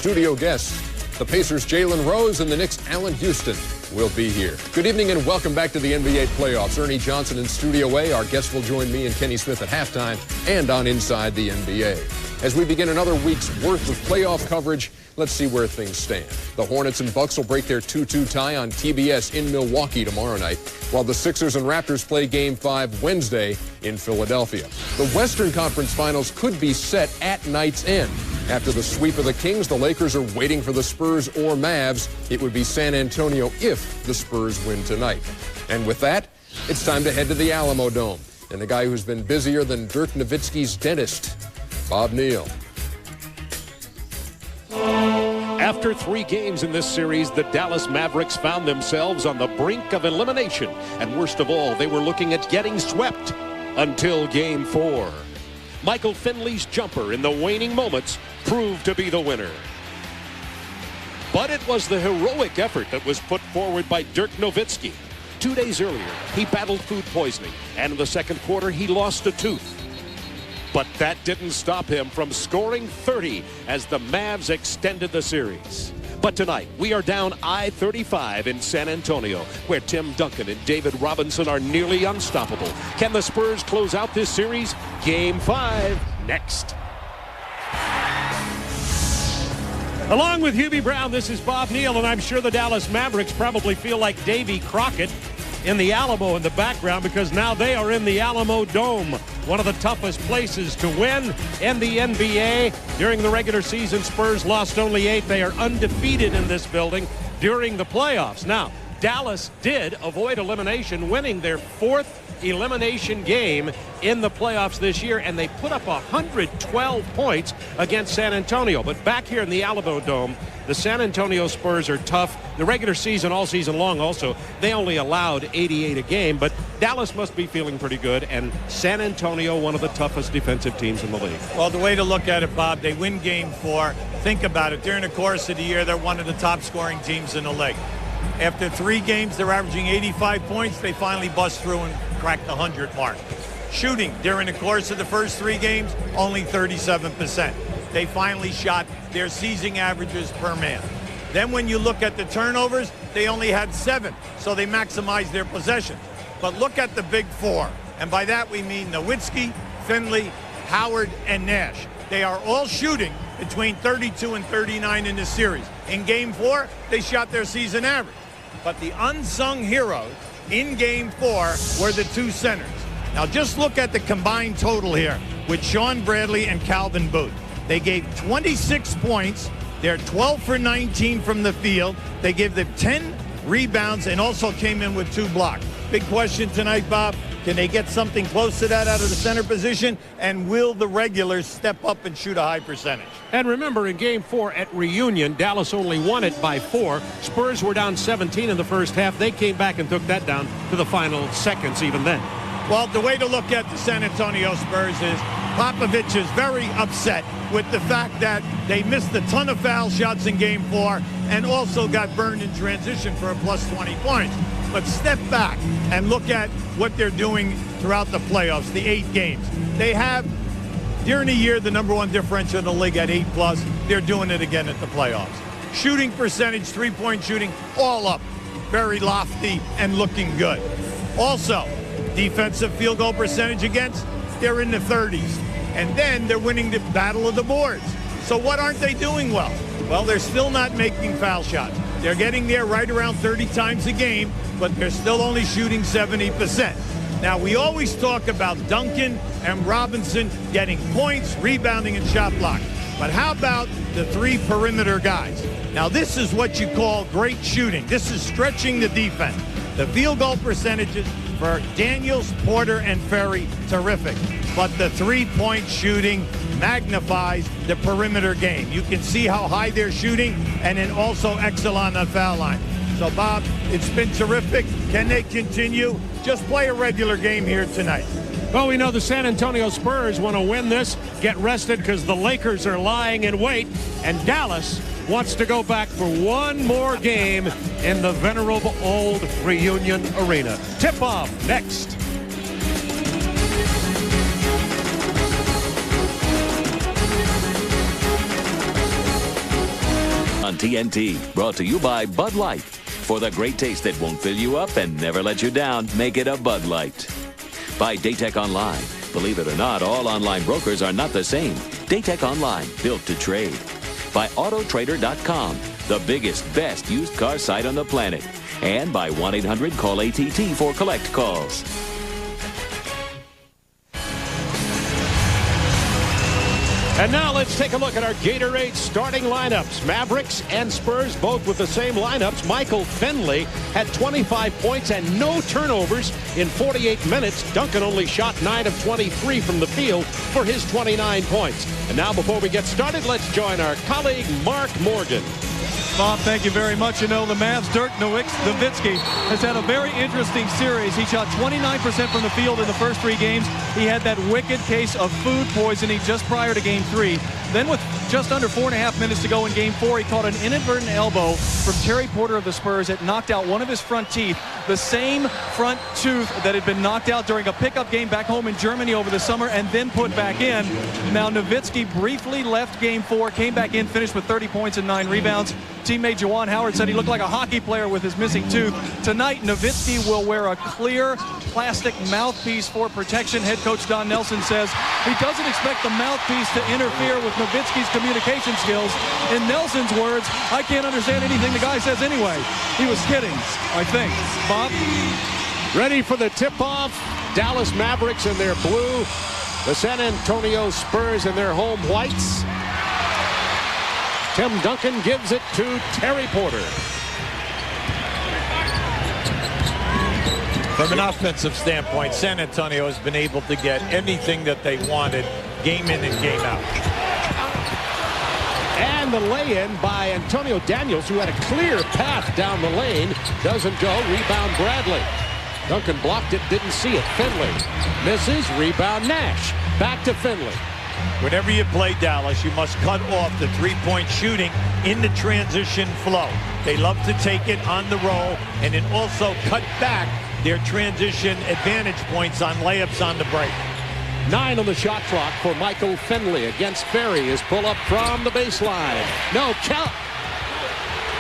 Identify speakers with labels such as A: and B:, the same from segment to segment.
A: Studio guests, the Pacers' Jalen Rose and the Knicks' Allen Houston will be here. Good evening and welcome back to the NBA playoffs. Ernie Johnson in Studio A. Our guests will join me and Kenny Smith at halftime and on Inside the NBA. As we begin another week's worth of playoff coverage, let's see where things stand. The Hornets and Bucks will break their 2-2 tie on TBS in Milwaukee tomorrow night, while the Sixers and Raptors play Game 5 Wednesday in Philadelphia. The Western Conference Finals could be set at night's end. After the sweep of the Kings, the Lakers are waiting for the Spurs or Mavs. It would be San Antonio if the Spurs win tonight. And with that, it's time to head to the Alamo Dome. And the guy who's been busier than Dirk Nowitzki's dentist, Bob Neal.
B: After 3 games in this series, the Dallas Mavericks found themselves on the brink of elimination. And worst of all, they were looking at getting swept until Game 4. Michael Finley's jumper in the waning moments proved to be the winner. But it was the heroic effort that was put forward by Dirk Nowitzki. 2 days earlier, he battled food poisoning, and in the second quarter, he lost a tooth. But that didn't stop him from scoring 30 as the Mavs extended the series. But tonight, we are down I-35 in San Antonio, where Tim Duncan and David Robinson are nearly unstoppable. Can the Spurs close out this series? Game 5 next. Along with Hubie Brown, this is Bob Neal, and I'm sure the Dallas Mavericks probably feel like Davy Crockett in the Alamo in the background, because now they are in the Alamo Dome, one of the toughest places to win in the NBA. During the regular season, Spurs lost only 8. They are undefeated in this building during the playoffs. Now, Dallas did avoid elimination, winning their 4th elimination game in the playoffs this year, and they put up 112 points against San Antonio. But back here in the Alamo Dome, the San Antonio Spurs are tough. The regular season, all season long also, they only allowed 88 a game, but Dallas must be feeling pretty good, and San Antonio, one of the toughest defensive teams in the league.
C: Well, the way to look at it, Bob, they win Game 4. Think about it. During the course of the year, they're one of the top scoring teams in the league. After 3 games, they're averaging 85 points. They finally bust through and crack the 100 mark. Shooting during the course of the first 3 games, only 37%. They finally shot their season averages per man. Then when you look at the turnovers, they only had 7, so they maximized their possession. But look at the big 4, and by that we mean Nowitzki, Finley, Howard, and Nash. They are all shooting between 32 and 39 in this series. In Game 4, they shot their season average. But the unsung heroes in Game 4 were the 2 centers. Now just look at the combined total here with Sean Bradley and Calvin Booth. They gave 26 points. They're 12 for 19 from the field. They gave them 10 rebounds and also came in with 2 blocks. Big question tonight, Bob. Can they get something close to that out of the center position? And will the regulars step up and shoot a high percentage?
B: And remember, in Game 4 at Reunion, Dallas only won it by 4. Spurs were down 17 in the first half. They came back and took that down to the final seconds even then.
C: Well, the way to look at the San Antonio Spurs is Popovich is very upset with the fact that they missed a ton of foul shots in Game 4 and also got burned in transition for a plus 20 points. But step back and look at what they're doing throughout the playoffs, the 8 games. They have, during the year, the #1 differential in the league at 8+. They're doing it again at the playoffs. Shooting percentage, 3-point shooting, all up. Very lofty and looking good. Also, defensive field goal percentage against, they're in the 30s. And then they're winning the battle of the boards. So what aren't they doing well? Well, they're still not making foul shots. They're getting there right around 30 times a game, but they're still only shooting 70%. Now, we always talk about Duncan and Robinson getting points, rebounding, and shot block. But how about the 3 perimeter guys? Now, this is what you call great shooting. This is stretching the defense. The field goal percentages for Daniels, Porter, and Ferry, terrific. But the 3-point shooting magnifies the perimeter game. You can see how high they're shooting, and then also excellent on the foul line. So, Bob, it's been terrific. Can they continue? Just play a regular game here tonight.
B: Well, we know the San Antonio Spurs want to win this, get rested because the Lakers are lying in wait, and Dallas wants to go back for one more game in the venerable old Reunion Arena. Tip-off next.
D: on TNT. Brought to you by Bud Light. For the great taste that won't fill you up and never let you down, make it a Bud Light. By Daytech Online. Believe it or not, all online brokers are not the same. Daytech Online, built to trade. By Autotrader.com, the biggest, best used car site on the planet. And by 1-800-CALL-ATT for collect calls.
B: And now let's take a look at our Gatorade starting lineups. Mavericks and Spurs both with the same lineups. Michael Finley had 25 points and no turnovers in 48 minutes. Duncan only shot 9 of 23 from the field for his 29 points. And now before we get started, let's join our colleague Mark Morgan.
E: Bob, thank you very much. You know, the Mavs' Dirk Nowitzki has had a very interesting series. He shot 29% from the field in the first 3 games. He had that wicked case of food poisoning just prior to Game 3. Then with just under 4.5 minutes to go in Game 4, he caught an inadvertent elbow from Terry Porter of the Spurs. It knocked out one of his front teeth, the same front tooth that had been knocked out during a pickup game back home in Germany over the summer and then put back in. Now, Nowitzki briefly left Game 4, came back in, finished with 30 points and 9 rebounds. Teammate Juwan Howard said he looked like a hockey player with his missing tooth. Tonight, Nowitzki will wear a clear plastic mouthpiece for protection. Head coach Don Nelson says he doesn't expect the mouthpiece to interfere with Nowitzki's communication skills. In Nelson's words, I can't understand anything the guy says anyway. He was kidding, I think. Bob?
B: Ready for the tip-off. Dallas Mavericks in their blue. The San Antonio Spurs in their home whites. Tim Duncan gives it to Terry Porter.
C: From an offensive standpoint, San Antonio has been able to get anything that they wanted game in and game out.
B: And the lay-in by Antonio Daniels, who had a clear path down the lane. Doesn't go. Rebound Bradley. Duncan blocked it, didn't see it. Finley misses. Rebound Nash. Back to Finley.
C: Whenever you play Dallas, you must cut off the three-point shooting in the transition flow. They love to take it on the roll and then also cut back their transition advantage points on layups on the break.
B: 9 on the shot clock for Michael Finley against Ferry. His pull-up from the baseline. No count.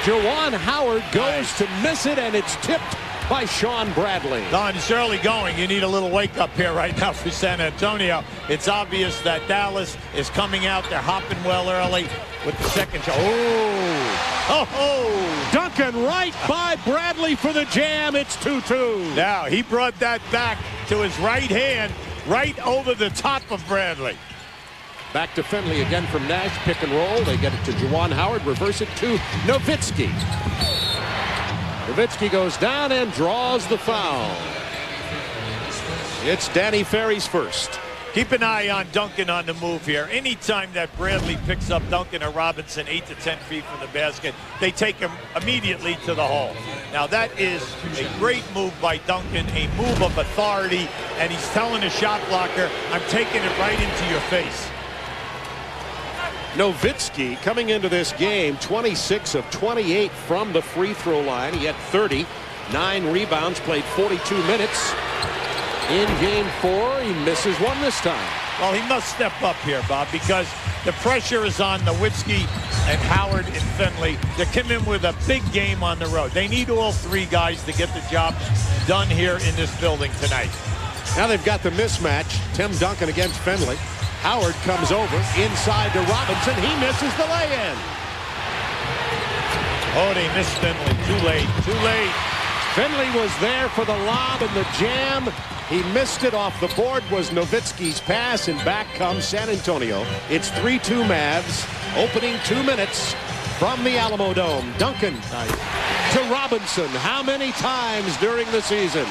B: Juwan Howard goes to miss it, and it's tipped by Sean Bradley.
C: Don, it's early going. You need a little wake-up here right now for San Antonio. It's obvious that Dallas is coming out. They're hopping well early with the second shot. Oh!
B: Duncan right by Bradley for the jam. It's 2-2.
C: Now, he brought that back to his right hand, right over the top of Bradley.
B: Back to Finley again from Nash. Pick and roll. They get it to Juwan Howard. Reverse it to Nowitzki. Nowitzki goes down and draws the foul. It's Danny Ferry's first.
C: Keep an eye on Duncan on the move here. Anytime that Bradley picks up Duncan or Robinson 8 to 10 feet from the basket, they take him immediately to the hole. Now that is a great move by Duncan, a move of authority, and he's telling the shot blocker, I'm taking it right into your face.
B: Nowitzki coming into this game 26 of 28 from the free throw line. He had 30, 9 rebounds, played 42 minutes. In Game 4, he misses one this time.
C: Well, he must step up here, Bob, because the pressure is on Nowitzki and Howard and Finley. They come in with a big game on the road. They need all 3 guys to get the job done here in this building tonight.
B: Now they've got the mismatch. Tim Duncan against Finley. Howard comes over inside to Robinson. He misses the lay-in.
C: Oh, they missed Finley. Too late. Too late.
B: Finley was there for the lob and the jam. He missed it. Off the board was Nowitzki's pass, and back comes San Antonio. It's 3-2 Mavs. Opening 2 minutes from the Alamo Dome. Duncan to Robinson. How many times during the season?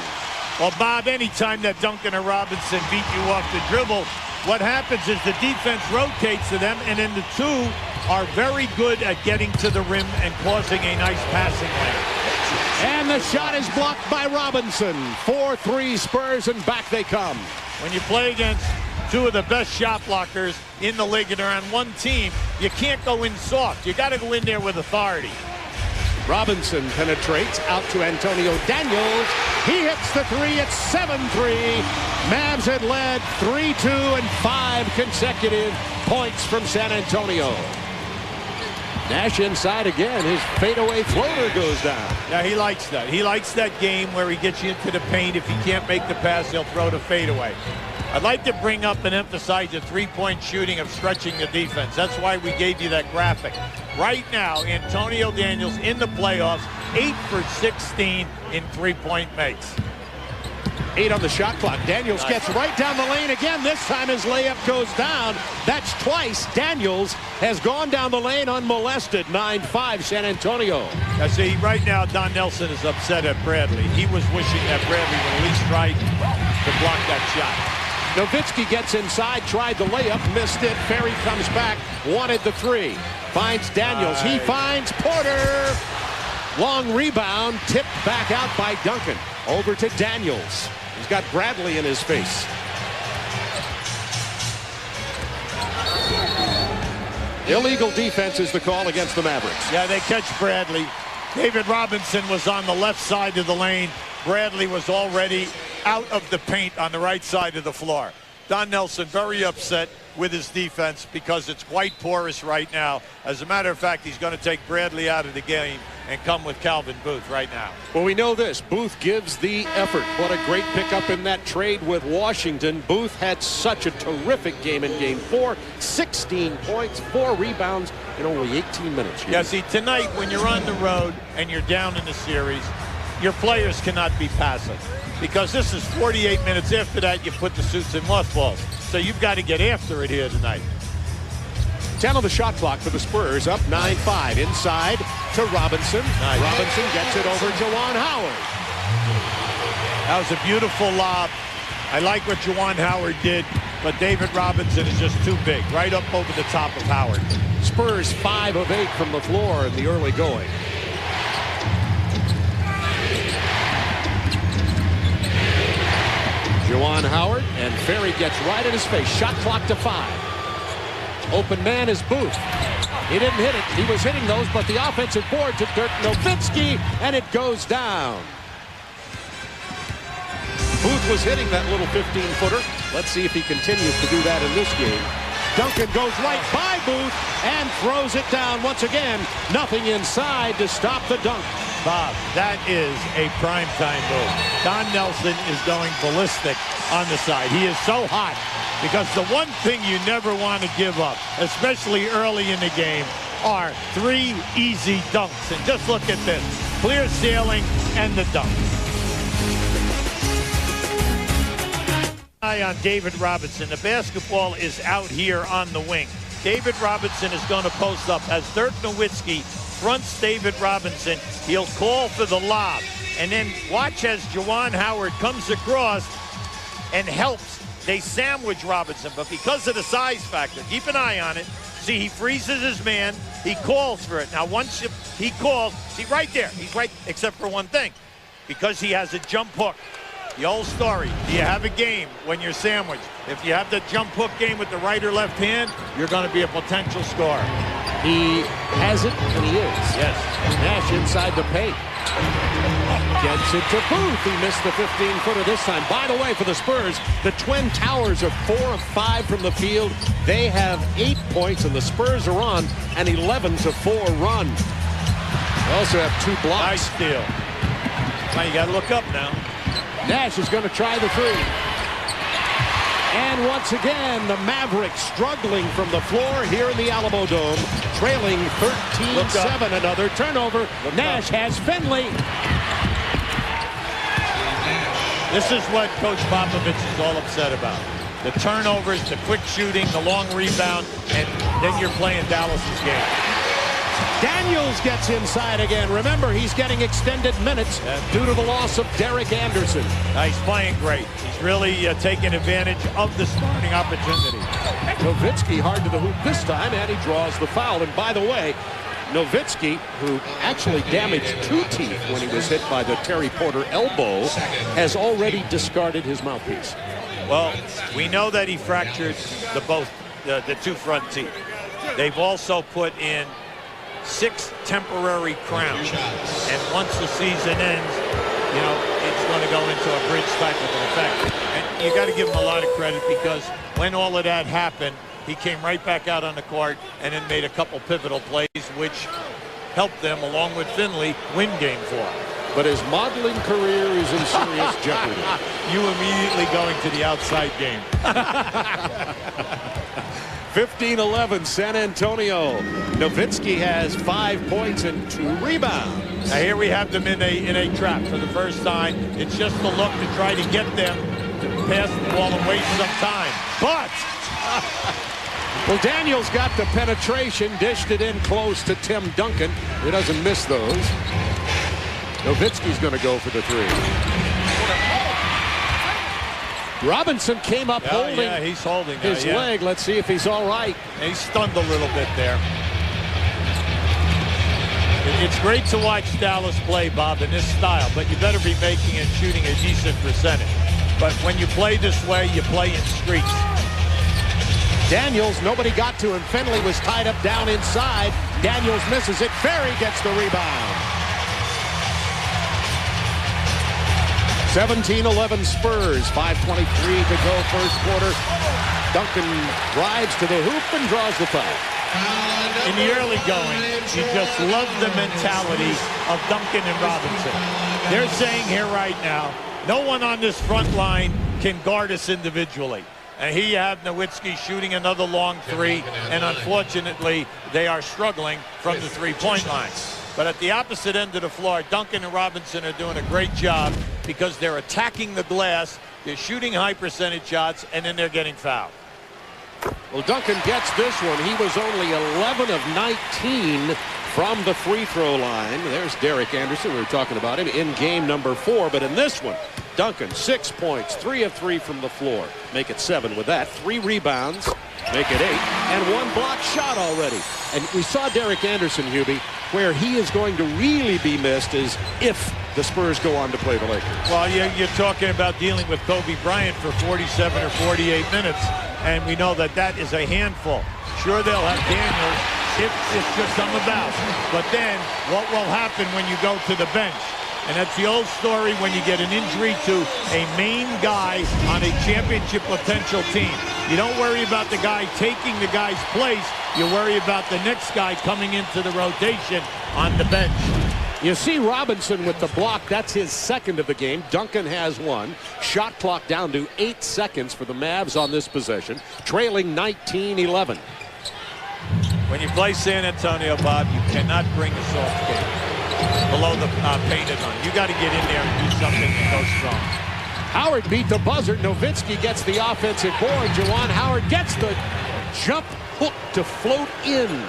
C: Well, Bob, anytime that Duncan or Robinson beat you off the dribble, what happens is the defense rotates to them, and then the 2 are very good at getting to the rim and causing a nice passing lane.
B: And the shot is blocked by Robinson. 4-3 Spurs, and back they come.
C: When you play against 2 of the best shot blockers in the league and they're on one team, you can't go in soft. You got to go in there with authority.
B: Robinson penetrates out to Antonio Daniels. He hits the 3. It's 7-3. Mavs had led 3-2 and 5 consecutive points from San Antonio. Nash inside again. His fadeaway floater goes down.
C: Yeah, he likes that. He likes that game where he gets you into the paint. If he can't make the pass, he'll throw the fadeaway. I'd like to bring up and emphasize the three-point shooting of stretching the defense. That's why we gave you that graphic. Right now, Antonio Daniels in the playoffs, 8 for 16 in three-point makes.
B: 8 on the shot clock. Daniels gets right down the lane again. This time his layup goes down. That's twice. Daniels has gone down the lane unmolested. 9-5 San Antonio.
C: I see right now Don Nelson is upset at Bradley. He was wishing that Bradley would at least try to block that shot.
B: Nowitzki gets inside, tried the layup, missed it. Ferry comes back, wanted the three. Finds Daniels. He finds Porter. Long rebound, tipped back out by Duncan. Over to Daniels. He's got Bradley in his face. Illegal defense is the call against the Mavericks.
C: Yeah, they catch Bradley. David Robinson was on the left side of the lane. Bradley was already out of the paint on the right side of the floor. Don Nelson very upset with his defense because it's quite porous right now. As a matter of fact, he's going to take Bradley out of the game and come with Calvin Booth right now.
B: Well, we know this. Booth gives the effort. What a great pickup in that trade with Washington. Booth had such a terrific game in Game 4. 16 points, 4 rebounds in only 18 minutes.
C: Yeah, see, tonight when you're on the road and you're down in the series, your players cannot be passive. Because this is 48 minutes. After that, you put the suits in mothballs. So you've got to get after it here tonight.
B: 10 on the shot clock for the Spurs, up 9-5. Inside to Robinson.
C: Nice.
B: Robinson gets it over Juwan Howard.
C: That was a beautiful lob. I like what Juwan Howard did, but David Robinson is just too big. Right up over the top of Howard.
B: Spurs 5 of 8 from the floor in the early going. Juwan Howard, and Ferry gets right in his face. Shot clock to 5. Open man is Booth. He didn't hit it. He was hitting those, but the offensive board to Dirk Nowitzki, and it goes down. Booth was hitting that little 15-footer. Let's see if he continues to do that in this game. Duncan goes right by Booth and throws it down once again. Nothing inside to stop the dunk.
C: Bob, that is a primetime move. Don Nelson is going ballistic on the side. He is so hot because the one thing you never want to give up, especially early in the game, are 3 easy dunks. And just look at this. Clear sailing and the dunk. Eye on David Robinson. The basketball is out here on the wing. David Robinson is going to post up as Dirk Nowitzki fronts David Robinson. He'll call for the lob. And then watch as Juwan Howard comes across and helps. They sandwich Robinson, but because of the size factor, keep an eye on it. See, he freezes his man. He calls for it. Now, once he calls, see, right there. He's right, except for one thing. Because he has a jump hook. The old story, do you have a game when you're sandwiched? If you have the jump hook game with the right or left hand, you're going to be a potential scorer.
B: He has it, and he is.
C: Yes.
B: Nash inside the paint. Gets it to Booth. He missed the 15-footer this time. By the way, for the Spurs, the Twin Towers are 4 of 5 from the field. They have 8 points, and the Spurs are on an 11-4 run. They also have 2 blocks.
C: Nice steal. Now you got to look up now.
B: Nash is going to try the 3. And once again, the Mavericks struggling from the floor here in the Alamo Dome, trailing 13-7. Another turnover. Nash has Finley.
C: This is what Coach Popovich is all upset about. The turnovers, the quick shooting, the long rebound, and then you're playing Dallas's game.
B: Daniels gets inside again. Remember, he's getting extended minutes due to the loss of Derek Anderson.
C: He's playing great. He's really taking advantage of the starting opportunity.
B: Nowitzki hard to the hoop this time, and he draws the foul. And by the way, Nowitzki, who actually damaged 2 teeth when he was hit by the Terry Porter elbow, has already discarded his mouthpiece.
C: Well, we know that he fractured the 2 front teeth. They've also put in 6 temporary crowns, and once the season ends, you know, it's going to go into a bridge type of an effect. And you got to give him a lot of credit because when all of that happened, he came right back out on the court and then made a couple pivotal plays which helped them, along with Finley, win Game 4.
B: But his modeling career is in serious jeopardy.
C: You immediately going to the outside game.
B: 15-11 San Antonio. Nowitzki has 5 points and 2 rebounds.
C: Now here we have them in a trap for the first time. It's just a look to try to get them to pass the ball and waste some time. But
B: well, Daniels got the penetration, dished it in close to Tim Duncan. He doesn't miss those. Nowitzki's going to go for the 3. Robinson came up holding,
C: he's holding
B: his leg. Let's see if he's all right.
C: He's stunned a little bit there. It's great to watch Dallas play, Bob, in this style, but you better be making and shooting a decent percentage. But when you play this way, you play in streaks.
B: Daniels, nobody got to him. Finley was tied up down inside. Daniels misses it. Ferry gets the rebound. 17-11 Spurs. 5:23 to go first quarter. Duncan drives to the hoop and draws the foul.
C: In the early going, you just love the mentality of Duncan and Robinson. They're saying here right now, no one on this front line can guard us individually. And here you have Nowitzki shooting another long 3, and unfortunately, they are struggling from the three-point line. But at the opposite end of the floor, Duncan and Robinson are doing a great job because they're attacking the glass, they're shooting high percentage shots, and then they're getting fouled.
B: Well, Duncan gets this one. He was only 11 of 19 from the free throw line. There's Derek Anderson. We were talking about him in game number 4. But in this one, Duncan, 6 points, 3 of 3 from the floor. Make it 7 with that. 3 rebounds, make it 8. And 1 block shot already. And we saw Derek Anderson, Hubie, where he is going to really be missed is if the Spurs go on to play the Lakers.
C: Well, you're talking about dealing with Kobe Bryant for 47 or 48 minutes. And we know that that is a handful. Sure, they'll have Daniels if it's just some about. But then what will happen when you go to the bench? And that's the old story when you get an injury to a main guy on a championship potential team. You don't worry about the guy taking the guy's place. You worry about the next guy coming into the rotation on the bench.
B: You see Robinson with the block. That's his 2nd of the game. Duncan has 1. Shot clock down to 8 seconds for the Mavs on this possession, trailing 19-11.
C: When you play San Antonio, Bob, you cannot bring a soft game below the painted line. You got to get in there and do something and go strong.
B: Howard beat the buzzer. Nowitzki gets the offensive board. Juwan Howard gets the jump hook to float in.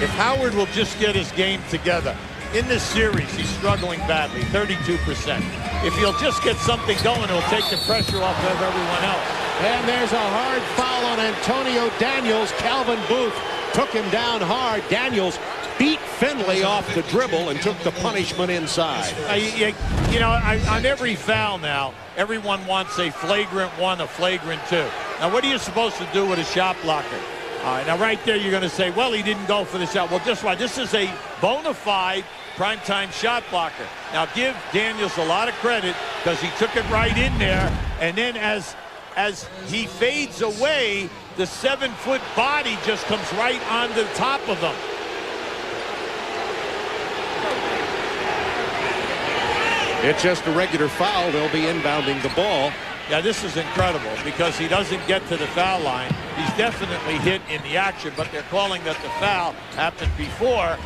C: If Howard will just get his game together. In this series, he's struggling badly, 32%. If he'll just get something going, it'll take the pressure off of everyone else.
B: And there's a hard foul on Antonio Daniels. Calvin Booth took him down hard. Daniels beat Finley off the dribble and took the punishment inside.
C: On every foul now, everyone wants a flagrant 1, a flagrant 2. Now, what are you supposed to do with a shot blocker? Now, right there, you're going to say, well, he didn't go for the shot. Well, just why? This is a bona fide primetime shot blocker. Now, give Daniels a lot of credit because he took it right in there. And then as he fades away, the 7-foot body just comes right on the top of him.
B: It's just a regular foul. They'll be inbounding the ball.
C: Yeah, this is incredible because he doesn't get to the foul line. He's definitely hit in the action, but they're calling that the foul happened before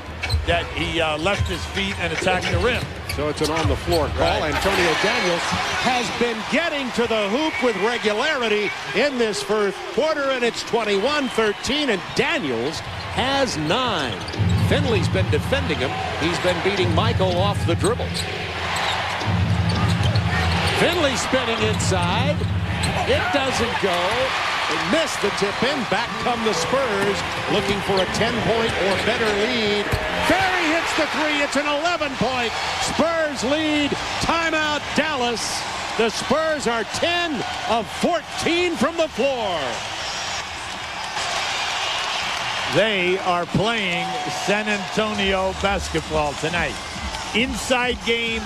C: that he left his feet and attacked the rim.
B: So it's an on-the-floor call. Right. Antonio Daniels has been getting to the hoop with regularity in this first quarter, and it's 21-13, and Daniels has 9. Finley's been defending him. He's been beating Michael off the dribble. Finley spinning inside. It doesn't go. They miss the tip in. Back come the Spurs looking for a 10-point or better lead. Ferry hits the 3. It's an 11-point Spurs lead. Timeout Dallas. The Spurs are 10 of 14 from the floor.
C: They are playing San Antonio basketball tonight. Inside game,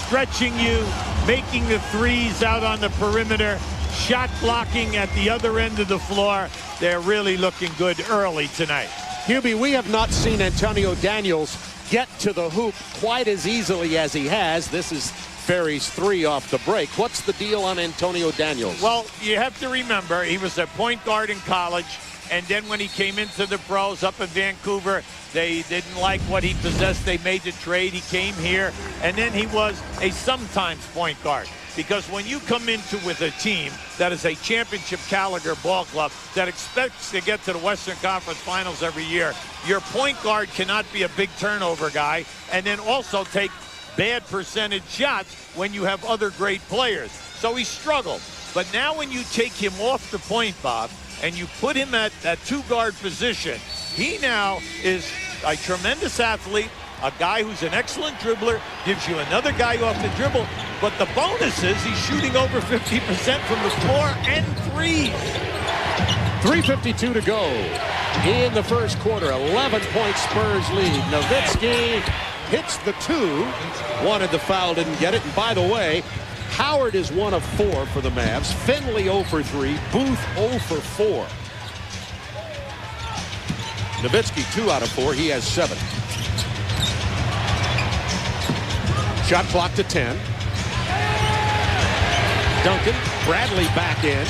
C: stretching you, making the threes out on the perimeter, shot blocking at the other end of the floor. They're really looking good early tonight.
B: Hubie, we have not seen Antonio Daniels get to the hoop quite as easily as he has. This is Ferry's 3 off the break. What's the deal on Antonio Daniels?
C: Well, you have to remember, he was a point guard in college, and then when he came into the pros up in Vancouver, they didn't like what he possessed. They made the trade. He came here, and then he was a sometimes point guard. Because when you come into with a team that is a championship caliber ball club that expects to get to the Western Conference Finals every year, your point guard cannot be a big turnover guy and then also take bad percentage shots when you have other great players. So he struggled. But now when you take him off the point, Bob, and you put him at that 2-guard position, he now is a tremendous athlete, a guy who's an excellent dribbler, gives you another guy off the dribble. But the bonus is he's shooting over 50% from the floor and threes.
B: 3:52 to go in the first quarter. 11-point Spurs lead. Nowitzki hits the 2. Wanted the foul, didn't get it. And by the way, Howard is 1 of 4 for the Mavs. Finley 0 for 3. Booth 0 for 4. Nowitzki 2 out of 4. He has 7. Shot clock to 10. Duncan, Bradley back in.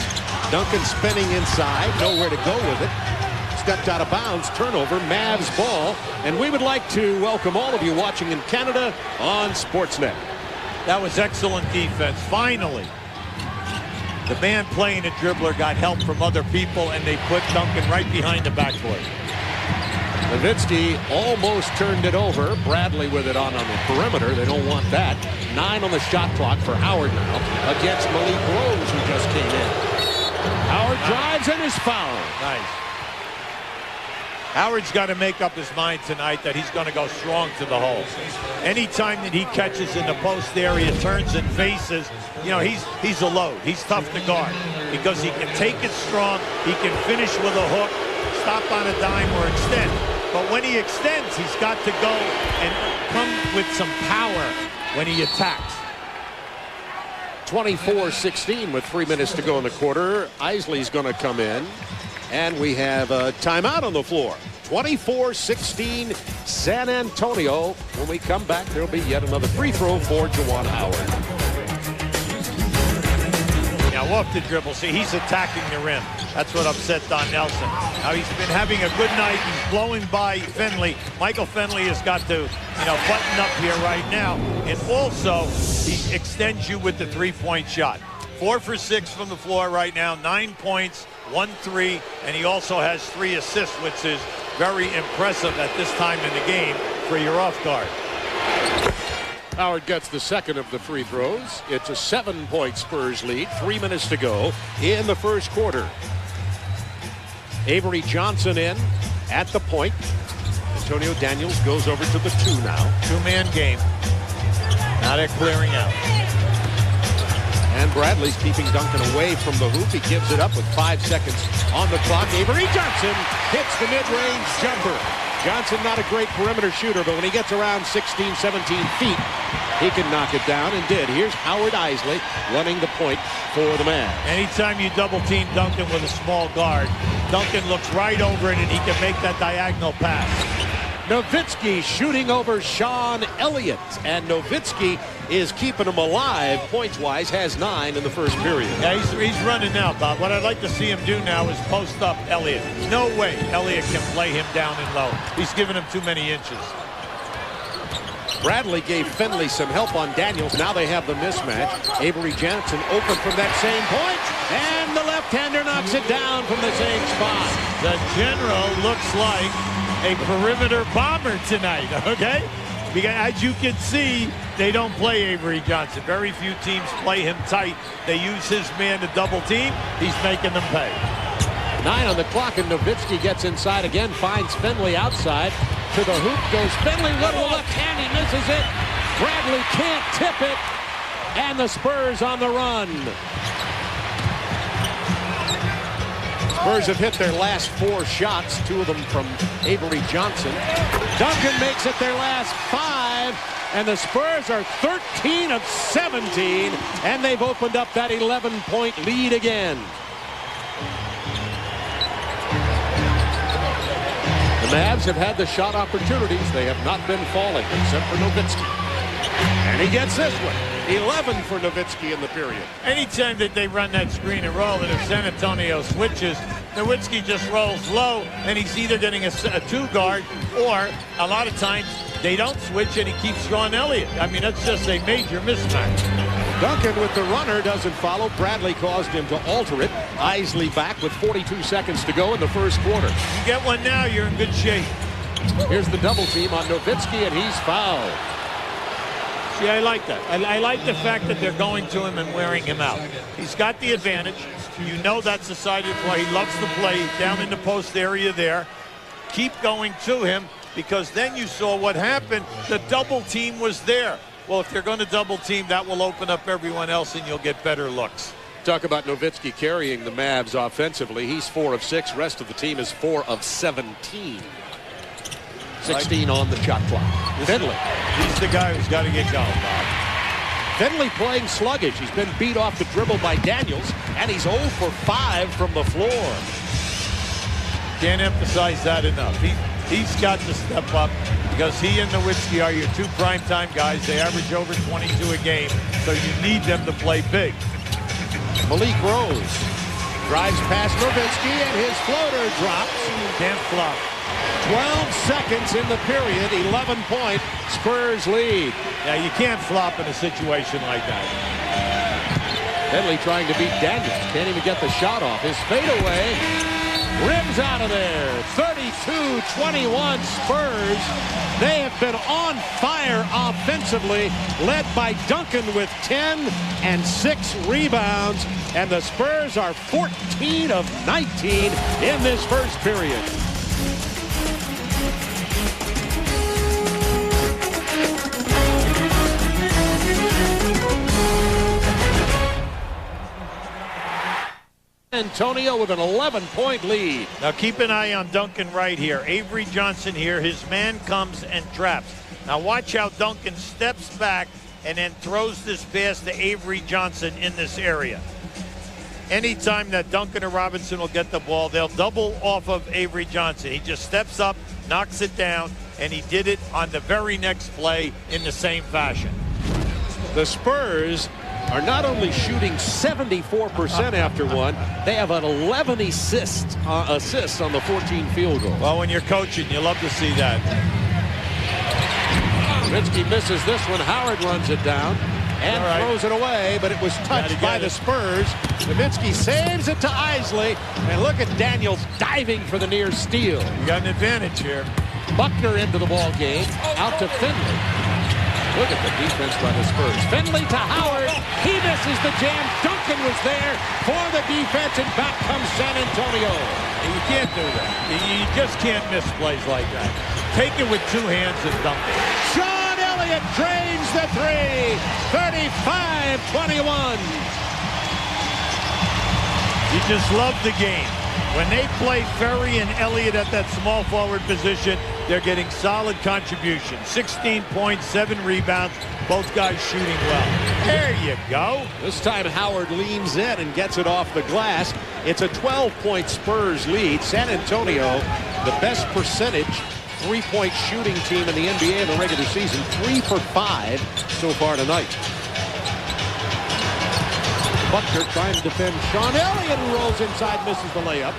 B: Duncan spinning inside, nowhere to go with it. Stepped out of bounds, turnover, Mavs ball. And we would like to welcome all of you watching in Canada on Sportsnet.
C: That was excellent defense. Finally, the man playing a dribbler got help from other people, and they put Duncan right behind the backboard.
B: Nowitzki almost turned it over. Bradley with it on the perimeter. They don't want that. 9 on the shot clock for Howard now against Malik Rose, who just came in. Howard drives and is fouled.
C: Nice. Howard's got to make up his mind tonight that he's going to go strong to the hole. Anytime that he catches in the post area, turns and faces, you know, he's a load. He's tough to guard because he can take it strong. He can finish with a hook, stop on a dime, or extend. But when he extends, he's got to go and come with some power when he attacks.
B: 24-16 with 3 minutes to go in the quarter. Isley's going to come in. And we have a timeout on the floor. 24-16 San Antonio. When we come back, there'll be yet another free throw for Juwan Howard.
C: Now off the dribble, see, he's attacking the rim. That's what upset Don Nelson. Now he's been having a good night. He's blowing by Finley. Michael Finley has got to, button up here right now. And also, he extends you with the 3-point shot. 4 for 6 from the floor right now. 9 points, 1 3, and he also has 3 assists, which is very impressive at this time in the game for your off guard.
B: Howard gets the second of the free throws. It's a 7-point Spurs lead. 3 minutes to go in the first quarter. Avery Johnson in at the point. Antonio Daniels goes over to the 2 now.
C: 2-man game. Now they're clearing out.
B: And Bradley's keeping Duncan away from the hoop. He gives it up with 5 seconds on the clock. Avery Johnson hits the mid-range jumper. Johnson not a great perimeter shooter, but when he gets around 16, 17 feet, he can knock it down, and did. Here's Howard Isley running the point for the Mavs.
C: Anytime you double-team Duncan with a small guard, Duncan looks right over it, and he can make that diagonal pass.
B: Nowitzki shooting over Sean Elliott, and Nowitzki is keeping him alive points-wise, has 9 in the first period.
C: Yeah, he's running now, Bob. What I'd like to see him do now is post up Elliott. No way Elliott can play him down and low. He's giving him too many inches.
B: Bradley gave Finley some help on Daniels. Now they have the mismatch. Avery Johnson open from that same point, and the left-hander knocks it down from the same spot.
C: The general looks like a perimeter bomber tonight, okay? Because as you can see, they don't play Avery Johnson. Very few teams play him tight. They use his man to double team. He's making them pay.
B: 9 on the clock, and Nowitzki gets inside again, finds Finley outside. To the hoop goes Finley, little left hand, he misses it. Bradley can't tip it, and the Spurs on the run. Spurs have hit their last 4 shots, 2 of them from Avery Johnson. Duncan makes it their last 5, and the Spurs are 13 of 17, and they've opened up that 11-point lead again. The Mavs have had the shot opportunities. They have not been falling, except for Nowitzki. And he gets this one. 11 for Nowitzki in the period.
C: Anytime that they run that screen and roll, and if San Antonio switches, Nowitzki just rolls low, and he's either getting a two-guard, or a lot of times they don't switch, and he keeps Sean Elliott. I mean, that's just a major mismatch.
B: Duncan with the runner doesn't follow. Bradley caused him to alter it. Isley back with 42 seconds to go in the first quarter.
C: You get one now, you're in good shape.
B: Here's the double team on Nowitzki, and he's fouled.
C: See, I like that. I like the fact that they're going to him and wearing him out. He's got the advantage. You know that's the side of the play. He loves to play down in the post area there. Keep going to him, because then you saw what happened. The double team was there. Well, if they're going to double team, that will open up everyone else, and you'll get better looks.
B: Talk about Nowitzki carrying the Mavs offensively. He's 4 of 6. Rest of the team is 4 of 17. 16 on the shot clock. Finley.
C: He's the guy who's got to get going, Bob.
B: Finley playing sluggish. He's been beat off the dribble by Daniels, and he's 0 for 5 from the floor.
C: Can't emphasize that enough. He's got to step up, because he and Nowitzki are your 2 primetime guys. They average over 22 a game, so you need them to play big.
B: Malik Rose drives past Nowitzki, and his floater drops.
C: Can't flop.
B: 12 seconds in the period, 11-point Spurs lead.
C: Yeah, you can't flop in a situation like that.
B: Finley trying to beat Daniels. Can't even get the shot off. His fadeaway rims out of there. 32-21 Spurs. They have been on fire offensively, led by Duncan with 10 and 6 rebounds. And the Spurs are 14 of 19 in this first period. Antonio with an 11-point lead.
C: Now keep an eye on Duncan right here. Avery Johnson here. His man comes and traps. Now watch how Duncan steps back and then throws this pass to Avery Johnson in this area. Anytime that Duncan or Robinson will get the ball, they'll double off of Avery Johnson. He just steps up, knocks it down, and he did it on the very next play in the same fashion.
B: The Spurs are not only shooting 74% after one, they have an 11 assists on the 14 field goals.
C: Well, when you're coaching, you love to see that.
B: Nowitzki misses this one. Howard runs it down and throws it away, but it was touched by the Spurs. Nowitzki saves it to Isley, and look at Daniels diving for the near steal.
C: You got an advantage here.
B: Buckner into the ball game, out to Finley. Look at the defense by the Spurs. Finley to Howard. He misses the jam. Duncan was there for the defense, and back comes San Antonio.
C: You can't do that. You just can't miss plays like that. Take it with 2 hands and dunk it.
B: Sean Elliott drains the 3. 35-21.
C: You just love the game. When they play Ferry and Elliott at that small forward position, they're getting solid contribution. 16 points, 7 rebounds, both guys shooting well. There you go.
B: This time Howard leans in and gets it off the glass. It's a 12-point Spurs lead. San Antonio, the best percentage 3-point shooting team in the NBA in the regular season. 3 for 5 so far tonight. Buckner trying to defend Sean Elliott, who rolls inside, misses the layup.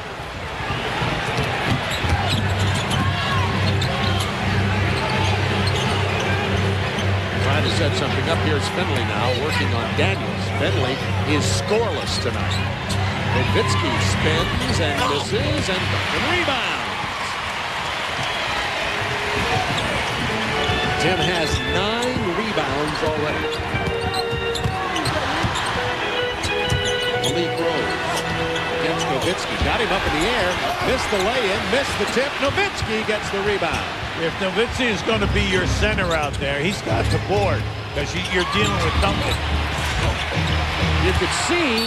B: Trying to set something up. Here's Finley now working on Daniels. Finley is scoreless tonight. Nowitzki spins and misses, and Duncan rebounds. Tim has 9 rebounds already. Malik Rose against Nowitzki. Got him up in the air. Missed the lay-in. Missed the tip. Nowitzki gets the rebound.
C: If Nowitzki is going to be your center out there, he's got the board, because you're dealing with Duncan.
B: You could see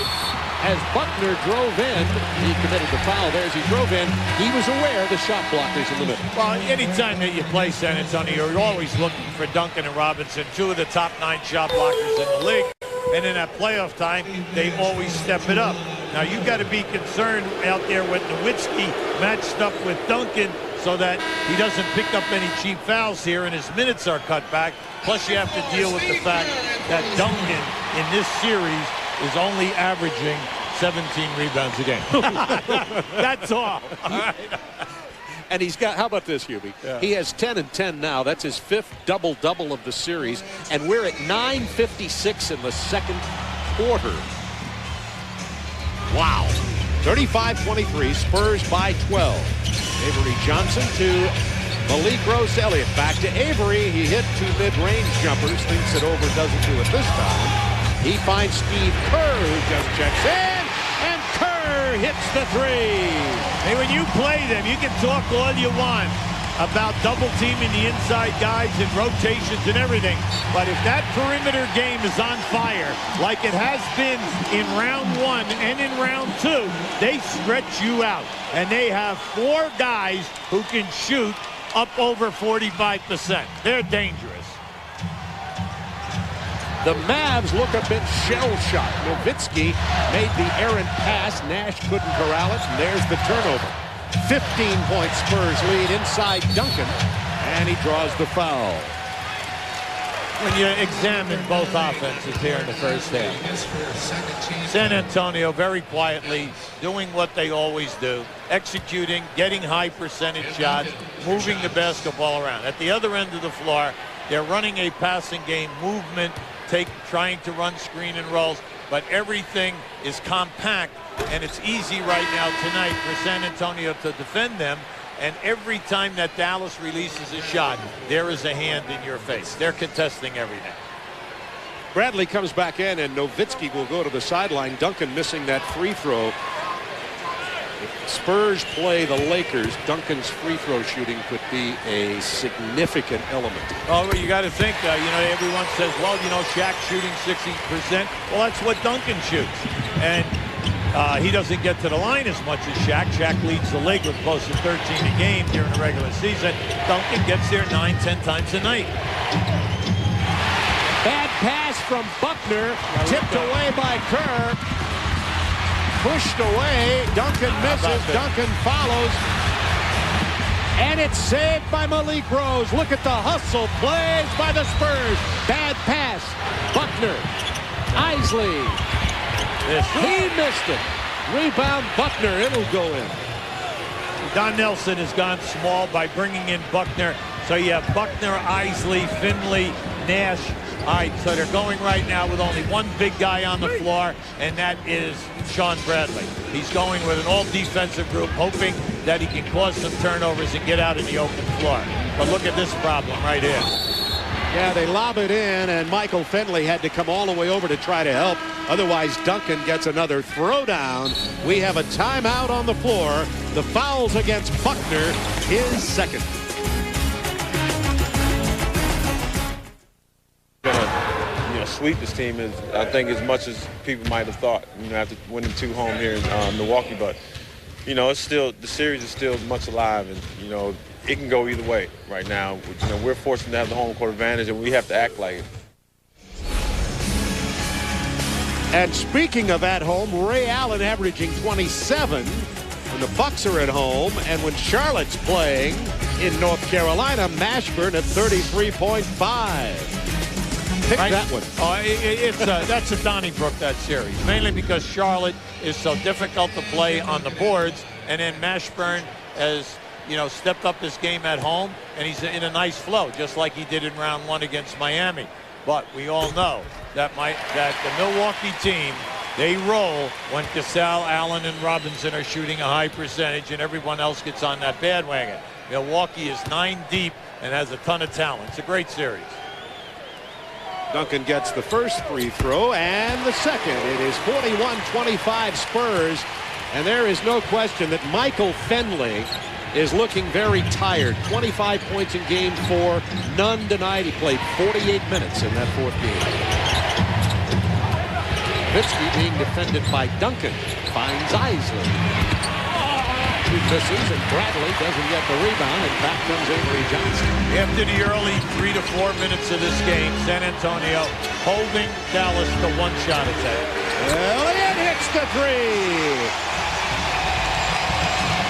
B: as Buckner drove in, he committed the foul there as he drove in. He was aware of the shot blockers in the middle.
C: Well, anytime that you play San Antonio, you're always looking for Duncan and Robinson, 2 of the top 9 shot blockers in the league. And in that playoff time, they always step it up. Now, you've got to be concerned out there with Nowitzki matched up with Duncan, so that he doesn't pick up any cheap fouls here and his minutes are cut back. Plus you have to deal with the fact that Duncan in this series is only averaging 17 rebounds a game. That's all. All right.
B: And he's got, how about this, Hubie? Yeah. He has 10 and 10 now. That's his 5th double-double of the series. And we're at 9:56 in the second quarter. Wow. 35-23, Spurs by 12. Avery Johnson to Malik Rose Elliott. Back to Avery. He hit 2 mid-range jumpers. Thinks it over, doesn't do it this time. He finds Steve Kerr, who just checks in. And Kerr hits the 3.
C: Hey, when you play them, you can talk all you want about double teaming the inside guys and rotations and everything. But if that perimeter game is on fire, like it has been in round 1 and in round 2, they stretch you out. And they have 4 guys who can shoot up over 45%. They're dangerous.
B: The Mavs look a bit shell-shocked. Nowitzki made the errant pass. Nash couldn't corral it, and there's the turnover. 15-point Spurs lead inside Duncan, and he draws the foul.
C: When you examine both offenses here in the first half, San Antonio very quietly doing what they always do, executing, getting high percentage shots, moving the basketball around. At the other end of the floor, they're running a passing game, movement, trying to run screen and rolls, but everything is compact, and it's easy right now tonight for San Antonio to defend them. And every time that Dallas releases a shot, there is a hand in your face. They're contesting everything.
B: Bradley comes back in, and Nowitzki will go to the sideline. Duncan missing that free throw. If Spurs play the Lakers, Duncan's free throw shooting could be a significant element.
C: Oh, well, you got to think, everyone says, well, Shaq shooting 60%. Well, that's what Duncan shoots. And he doesn't get to the line as much as Shaq. Shaq leads the league with close to 13 a game during the regular season. Duncan gets there 9-10 times a night.
B: Bad pass from Buckner, tipped away by Kerr. Pushed away. Duncan misses. Duncan follows. And it's saved by Malik Rose. Look at the hustle plays by the Spurs. Bad pass. Buckner. Isley. He missed it. Rebound Buckner. It'll go in.
C: Don Nelson has gone small by bringing in Buckner. So you have Buckner, Isley, Finley, Nash. All right, so they're going right now with only one big guy on the floor, and that is Sean Bradley. He's going with an all-defensive group, hoping that he can cause some turnovers and get out in the open floor. But look at this problem right here.
B: Yeah, they lob it in, and Michael Finley had to come all the way over to try to help. Otherwise, Duncan gets another throwdown. We have a timeout on the floor. The foul's against Buckner, his second.
F: Sweep this team is, I think, as much as people might have thought, after winning 2 home here in Milwaukee. But, it's still, the series is still much alive, and, it can go either way right now. We're fortunate to have the home court advantage, and we have to act like it.
B: And speaking of at home, Ray Allen averaging 27 when the Bucks are at home, and when Charlotte's playing in North Carolina, Mashburn at 33.5. Pick that one.
C: Oh, that's a Donnybrook, that series. Mainly because Charlotte is so difficult to play on the boards, and then Mashburn has, stepped up his game at home, and he's in a nice flow, just like he did in round 1 against Miami. But we all know that the Milwaukee team, they roll when Gasol, Allen, and Robinson are shooting a high percentage, and everyone else gets on that bandwagon. Milwaukee is 9 deep and has a ton of talent. It's a great series.
B: Duncan gets the first free throw and the second. It is 41-25 Spurs, and there is no question that Michael Finley is looking very tired. 25 points in game 4, none denied. He played 48 minutes in that 4th game. Nowitzki being defended by Duncan, finds Isley. He misses, and Bradley doesn't get the rebound, and back comes Avery Johnson.
C: After the early 3 to 4 minutes of this game, San Antonio holding Dallas to 1 shot attack.
B: Elliott hits the 3.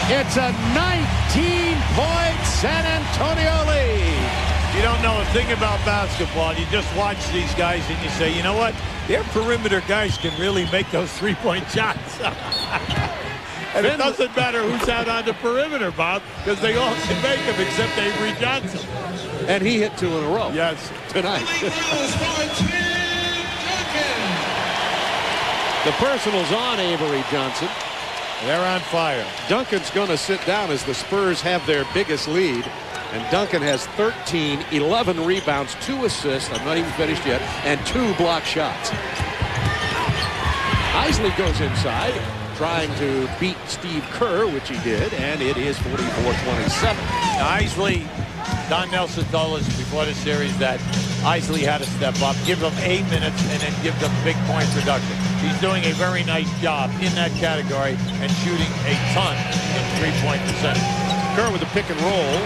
B: It's a 19-point San Antonio lead.
C: You don't know a thing about basketball. You just watch these guys and you say, you know what? Their perimeter guys can really make those three-point shots. And it doesn't matter who's out on the perimeter, Bob, because they all can make them except Avery Johnson.
B: And he hit 2 in a row.
C: Yes.
B: Tonight. The personal's on Avery Johnson.
C: They're on fire.
B: Duncan's going to sit down as the Spurs have their biggest lead. And Duncan has 13, 11 rebounds, 2 assists, I'm not even finished yet, and 2 block shots. Isley goes inside, trying to beat Steve Kerr, which he did, and it is 44-27.
C: Isley, Don Nelson told us before the series that Isley had to step up, give them 8 minutes, and then give them big point production. He's doing a very nice job in that category and shooting a ton in three-point percentage.
B: Kerr with the pick and roll.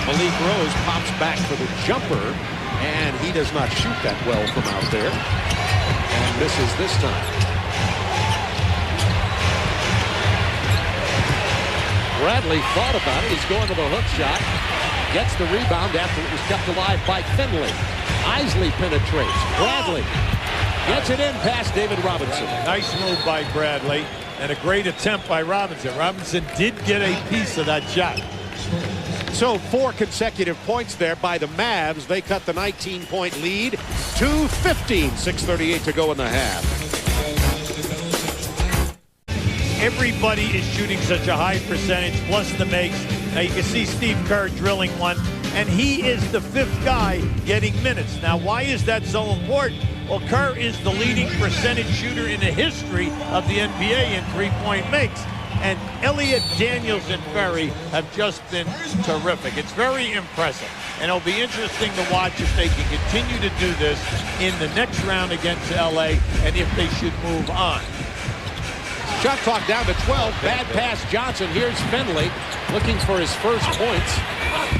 B: Malik Rose pops back for the jumper, and he does not shoot that well from out there, and misses this time. Bradley thought about it. He's going to the hook shot. Gets the rebound after it was kept alive by Finley. Isley penetrates. Bradley gets it in past David Robinson.
C: Nice move by Bradley and a great attempt by Robinson. Robinson did get a piece of that shot.
B: So 4 consecutive points there by the Mavs. They cut the 19-point lead to 15. 6:38 to go in the half.
C: Everybody is shooting such a high percentage, plus the makes. Now you can see Steve Kerr drilling one, and he is the 5th guy getting minutes. Now, why is that so important? Well, Kerr is the leading percentage shooter in the history of the NBA in three-point makes. And Elliott, Daniels, and Ferry have just been terrific. It's very impressive. And it'll be interesting to watch if they can continue to do this in the next round against LA and if they should move on.
B: Shot clock down to 12. Bad pass Johnson. Here's Finley looking for his first points.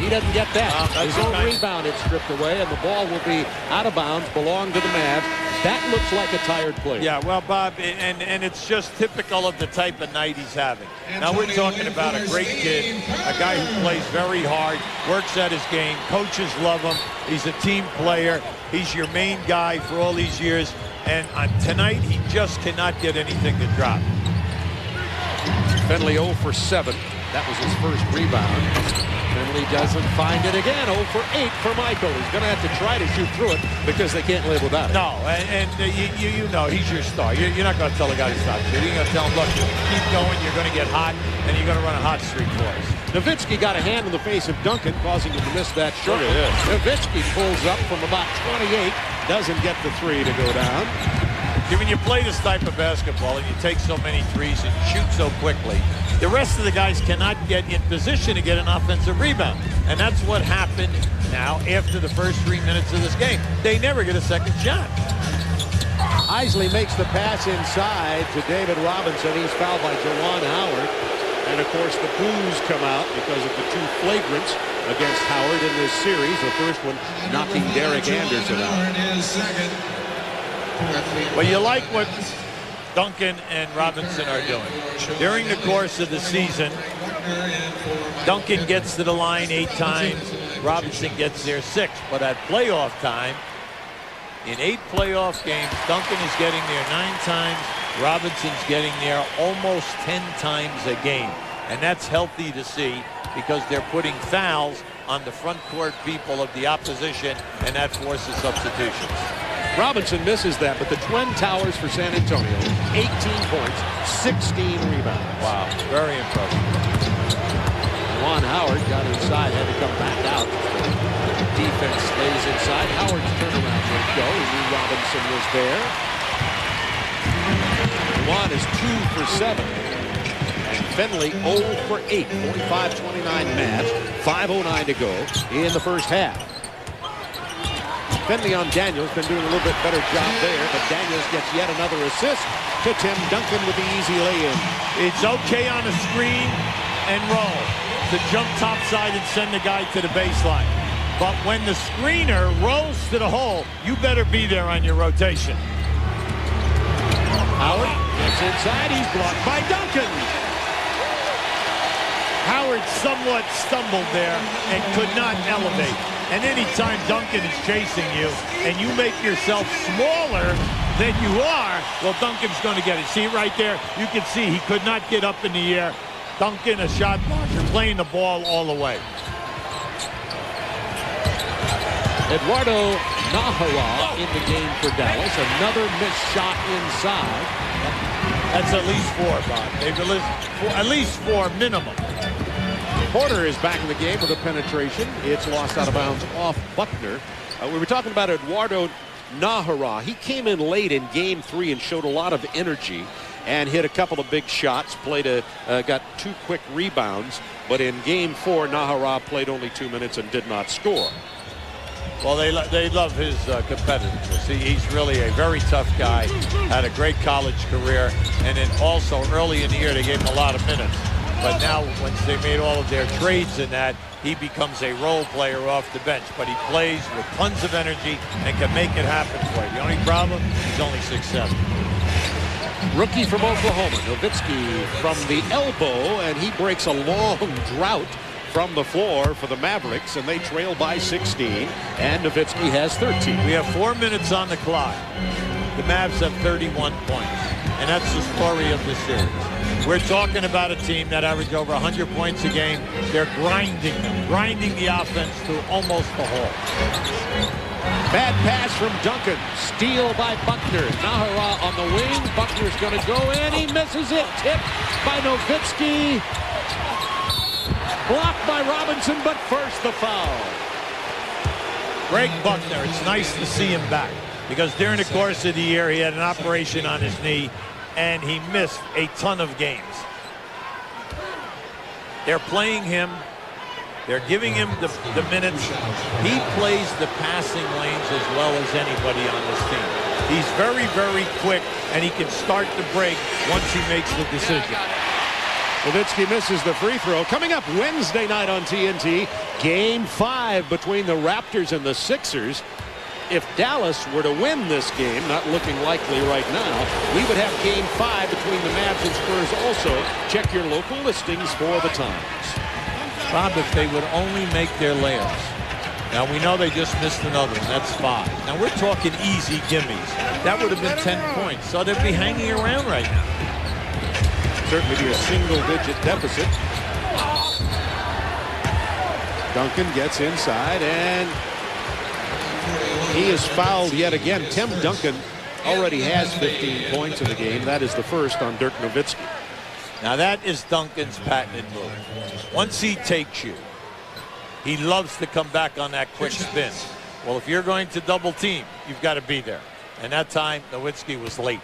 B: He doesn't get that. His own rebound is stripped away, and the ball will be out of bounds, belong to the Mavs. That looks like a tired player.
C: Yeah, well, Bob, and it's just typical of the type of night he's having. Now we're talking about a great kid, a guy who plays very hard, works at his game, coaches love him, he's a team player, he's your main guy for all these years, and tonight he just cannot get anything to drop.
B: Finley 0 for 7. That was his first rebound. Finley doesn't find it again. 0 for 8 for Michael. He's going to have to try to shoot through it because they can't live without it.
C: No, and you know he's your star. You're not going to tell the guy to stop shooting. You're going to tell him, look, keep going. You're going to get hot, and you're going to run a hot streak for us.
B: Nowitzki got a hand in the face of Duncan, causing him to miss that shot. Nowitzki pulls up from about 28. Doesn't get the 3 to go down.
C: When you play this type of basketball and you take so many threes and shoot so quickly, the rest of the guys cannot get in position to get an offensive rebound. And that's what happened now after the first 3 minutes of this game. They never get a second shot.
B: Isley makes the pass inside to David Robinson. He's fouled by Jawan Howard. And, of course, the boos come out because of the 2 flagrants against Howard in this series. The first one knocking Derek Anderson out.
C: Well, you like what Duncan and Robinson are doing. During the course of the season, Duncan gets to the line 8 times, Robinson gets there 6. But at playoff time, in 8 playoff games, Duncan is getting there 9 times, Robinson's getting there almost 10 times a game. And that's healthy to see because they're putting fouls on the front court people of the opposition, and that forces substitutions.
B: Robinson misses that, but the Twin Towers for San Antonio, 18 points, 16 rebounds.
C: Wow, very impressive.
B: Juwan Howard got inside, had to come back out. Defense stays inside. Howard's turnaround won't go. He knew Robinson was there. Juwan is 2 for 7. And Finley 0 for 8. 45-29 Mavs. 5:09 to go in the first half. Finley on Daniels, been doing a little bit better job there, but Daniels gets yet another assist to Tim Duncan with the easy lay-in.
C: It's okay on a screen and roll to jump topside and send the guy to the baseline. But when the screener rolls to the hole, you better be there on your rotation.
B: Howard gets inside, he's blocked by Duncan.
C: Howard somewhat stumbled there and could not elevate. And anytime Duncan is chasing you and you make yourself smaller than you are, well, Duncan's going to get it. See right there? You can see he could not get up in the air. Duncan, a shot blocker, playing the ball all the way.
B: Eduardo Nahara in the game for Dallas. Another missed shot inside.
C: That's at least 4, Bob. They've at least 4 minimum.
B: Porter is back in the game with a penetration. It's lost out of bounds off Buckner. We were talking about Eduardo Nahara. He came in late in game 3 and showed a lot of energy and hit a couple of big shots, got 2 quick rebounds. But in game 4, Nahara played only 2 minutes and did not score.
C: Well, they love his competitiveness. He's really a very tough guy, had a great college career, and then also early in the year they gave him a lot of minutes. But now, once they made all of their trades in that, he becomes a role player off the bench. But he plays with tons of energy and can make it happen for you. The only problem, he's only 6'7".
B: Rookie from Oklahoma, Nowitzki from the elbow, and he breaks a long drought from the floor for the Mavericks, and they trail by 16, and Nowitzki has 13.
C: We have 4 minutes on the clock. The Mavs have 31 points, and that's the story of this series. We're talking about a team that averaged over 100 points a game. They're grinding the offense to almost the hole.
B: Bad pass from Duncan. Steal by Buckner. Nahara on the wing. Buckner's going to go in. He misses it. Tipped by Nowitzki. Blocked by Robinson, but first the foul.
C: Greg Buckner, it's nice to see him back because during the course of the year he had an operation on his knee and he missed a ton of games. They're playing him. They're giving him the minutes. He plays the passing lanes as well as anybody on this team. He's very, very quick, and he can start the break once he makes the decision.
B: Nowitzki misses the free throw. Coming up Wednesday night on TNT, Game 5 between the Raptors and the Sixers. If Dallas were to win this game, not looking likely right now, we would have Game 5 between the Mavs and Spurs also. Check your local listings for the times.
C: Bob, if they would only make their layups. Now, we know they just missed another one. That's 5. Now, we're talking easy gimmies. That would have been 10 points. So they'd be hanging around right now.
B: Certainly be a single-digit deficit. Duncan gets inside, and he is fouled yet again. Tim Duncan already has 15 points in the game. That is the first on Dirk Nowitzki.
C: Now that is Duncan's patented move. Once he takes you, he loves to come back on that quick spin. Well, if you're going to double team, you've got to be there. And that time, Nowitzki was late.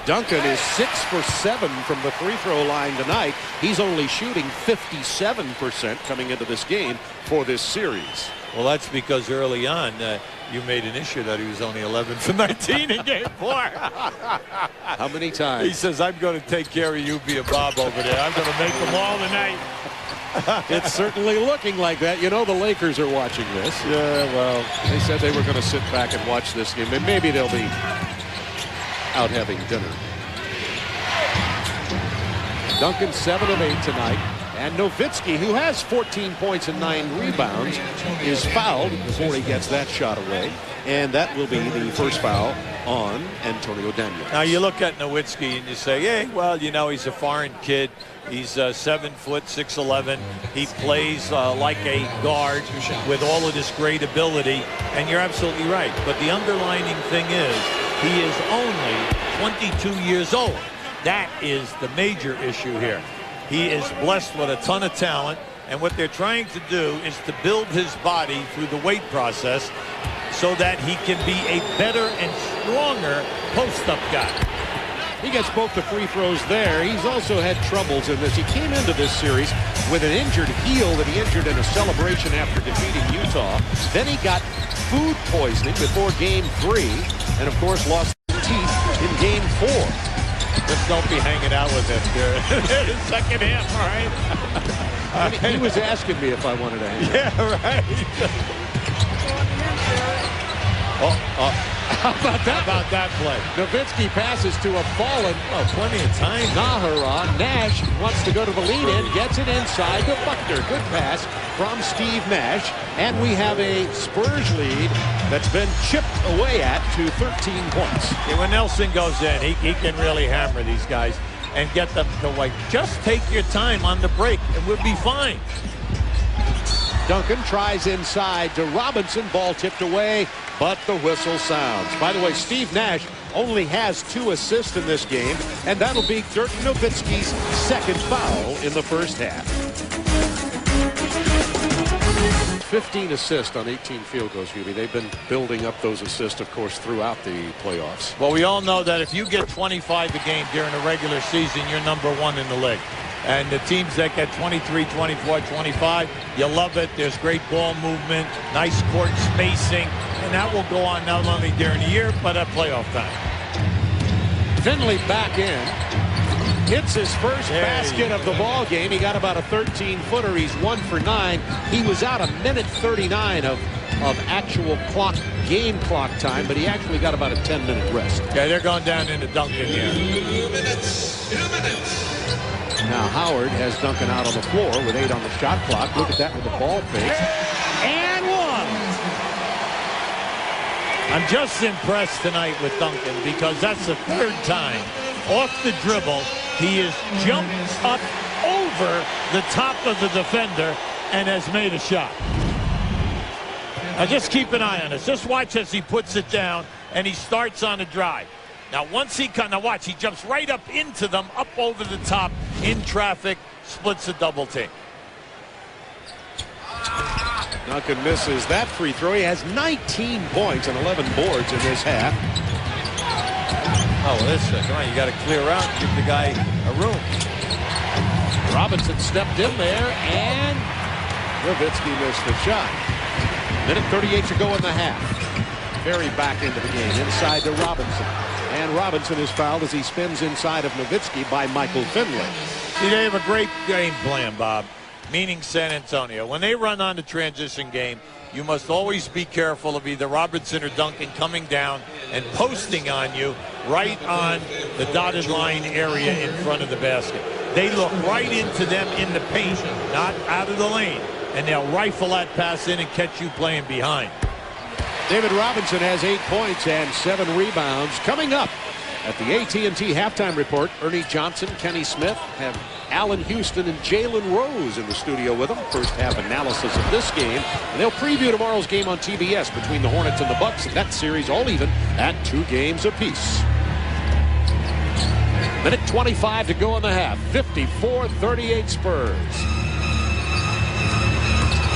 B: Duncan is 6 for 7 from the free throw line tonight. He's only shooting 57% coming into this game for this series.
C: Well, that's because early on you made an issue that he was only 11 for 19 in game 4.
B: How many times?
C: He says, I'm going to take care of you, be a Bob over there. I'm going to make them all tonight.
B: It's certainly looking like that. You know the Lakers are watching this.
C: Yeah, well.
B: They said they were going to sit back and watch this game, and maybe they'll be out having dinner. Duncan 7 of 8 tonight. And Nowitzki, who has 14 points and 9 rebounds, is fouled before he gets that shot away. And that will be the first foul on Antonio Daniels.
C: Now you look at Nowitzki and you say, hey, well, you know, he's a foreign kid. He's 7 foot 6'11". He plays like a guard with all of this great ability. And you're absolutely right. But the underlining thing is he is only 22 years old. That is the major issue here. He is blessed with a ton of talent, and what they're trying to do is to build his body through the weight process so that he can be a better and stronger post-up guy.
B: He gets both the free throws there. He's also had troubles in this. He came into this series with an injured heel that he injured in a celebration after defeating Utah. Then he got food poisoning before Game 3, and of course lost teeth in Game 4.
C: Just don't be hanging out with him in the second half, all right?
B: He was asking me if I wanted to hang out.
C: Yeah, right.
B: How about that play? Nowitzki passes to a fallen.
C: Oh, plenty of time.
B: Nahara. Nash wants to go to the lead-in, gets it inside to Buckner. Good pass from Steve Nash. And we have a Spurs lead that's been chipped away at to 13 points.
C: Yeah, when Nelson goes in, he can really hammer these guys and get them to wait. Just take your time on the break and we'll be fine.
B: Duncan tries inside to Robinson. Ball tipped away, but the whistle sounds. By the way, Steve Nash only has 2 assists in this game, and that'll be Dirk Nowitzki's second foul in the first half. 15 assists on 18 field goals, Hubie. They've been building up those assists, of course, throughout the playoffs.
C: Well, we all know that if you get 25 a game during the regular season, you're #1 in the league. And the teams that get 23, 24, 25, you love it. There's great ball movement, nice court spacing, and that will go on not only during the year, but at playoff time.
B: Finley back in. Hits his first basket of the ball game. He got about a 13-footer. He's 1 for 9. He was out 1:39 of actual game clock time, but he actually got about a 10-minute rest.
C: Yeah, they're going down into Duncan here.
G: 2 minutes. 2 minutes.
B: Now Howard has Duncan out on the floor with 8 on the shot clock. Look at that with the ball fake. And 1.
C: I'm just impressed tonight with Duncan because that's the 3rd time off the dribble he has jumped up over the top of the defender and has made a shot. Now just keep an eye on this. Just watch as he puts it down and he starts on a drive. Now once he comes, now watch, he jumps right up into them, up over the top, in traffic, splits a double team.
B: Duncan misses that free throw. He has 19 points and 11 boards in this half.
C: Oh, well, come on, you got to clear out and give the guy a room.
B: Robinson stepped in there, and Nowitzki missed the shot. Minute 38 to go in the half. Ferry back into the game, inside to Robinson. And Robinson is fouled as he spins inside of Nowitzki by Michael Finley.
C: See, they have a great game plan, Bob, meaning San Antonio. When they run on the transition game, you must always be careful of either Robinson or Duncan coming down and posting on you right on the dotted line area in front of the basket. They look right into them in the paint, not out of the lane, and they'll rifle that pass in and catch you playing behind.
B: David Robinson has 8 points and 7 rebounds. Coming up at the AT&T halftime report, Ernie Johnson, Kenny Smith have Allen Houston and Jalen Rose in the studio with them. First half analysis of this game. And they'll preview tomorrow's game on TBS between the Hornets and the Bucks. And that series all even at 2 games apiece. Minute 25 to go in the half. 54-38 Spurs.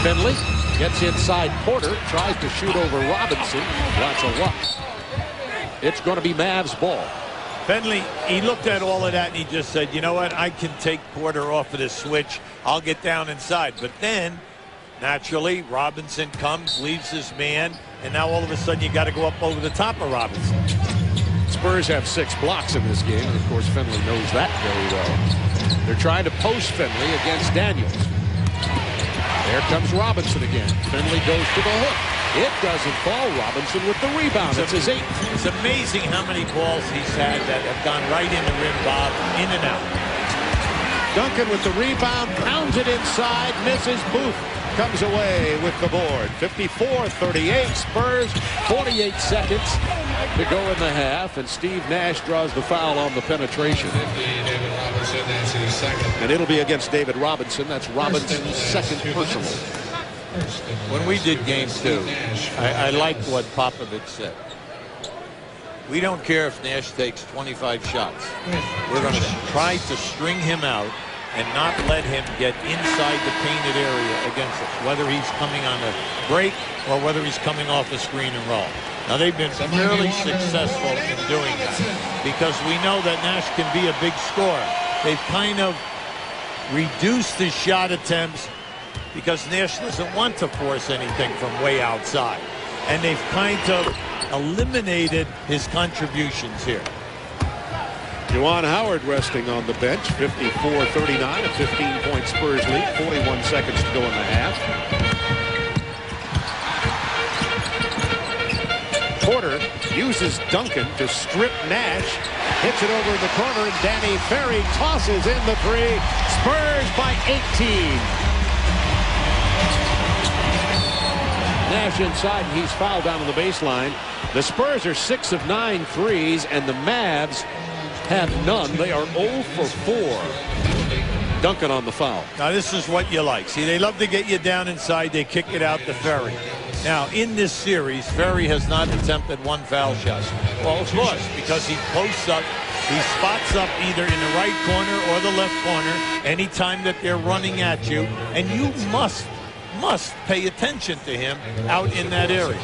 B: Finley gets inside Porter, tries to shoot over Robinson. That's a luck. It's going to be Mavs ball.
C: Finley, he looked at all of that and he just said, you know what, I can take Porter off of this switch. I'll get down inside. But then, naturally, Robinson comes, leaves his man, and now all of a sudden you got to go up over the top of Robinson.
B: Spurs have 6 blocks in this game, and of course Finley knows that very well. They're trying to post Finley against Daniels. There comes Robinson again. Finley goes to the hook. It doesn't fall. Robinson with the rebound. It's his 8th.
C: It's amazing how many balls he's had that have gone right in the rim, Bob, in and out.
B: Duncan with the rebound, pounds it inside, misses. Booth comes away with the board. 54-38 Spurs, 48 seconds to go in the half, and Steve Nash draws the foul on the penetration. And it'll be against David Robinson. That's Robinson's second personal.
C: When we did game 2, I like what Popovich said. We don't care if Nash takes 25 shots. We're going to try to string him out and not let him get inside the painted area against us, whether he's coming on a break or whether he's coming off a screen and roll. Now, they've been fairly successful in doing that because we know that Nash can be a big scorer. They've kind of reduced his shot attempts because Nash doesn't want to force anything from way outside. And they've kind of eliminated his contributions here.
B: Juwan Howard resting on the bench. 54-39, a 15-point Spurs lead. 41 seconds to go in the half. Porter uses Duncan to strip Nash. Hits it over in the corner, and Danny Ferry tosses in the three. Spurs by 18. Nash inside, and he's fouled down on the baseline. The Spurs are 6 of 9 threes, and the Mavs have none. They are 0 for 4. Duncan on the foul.
C: Now this is what you like. See, they love to get you down inside. They kick it out to Ferry. Now, in this series, Ferry has not attempted one foul shot. Well, of course, because he posts up, he spots up either in the right corner or the left corner anytime that they're running at you, and you must pay attention to him out in that area.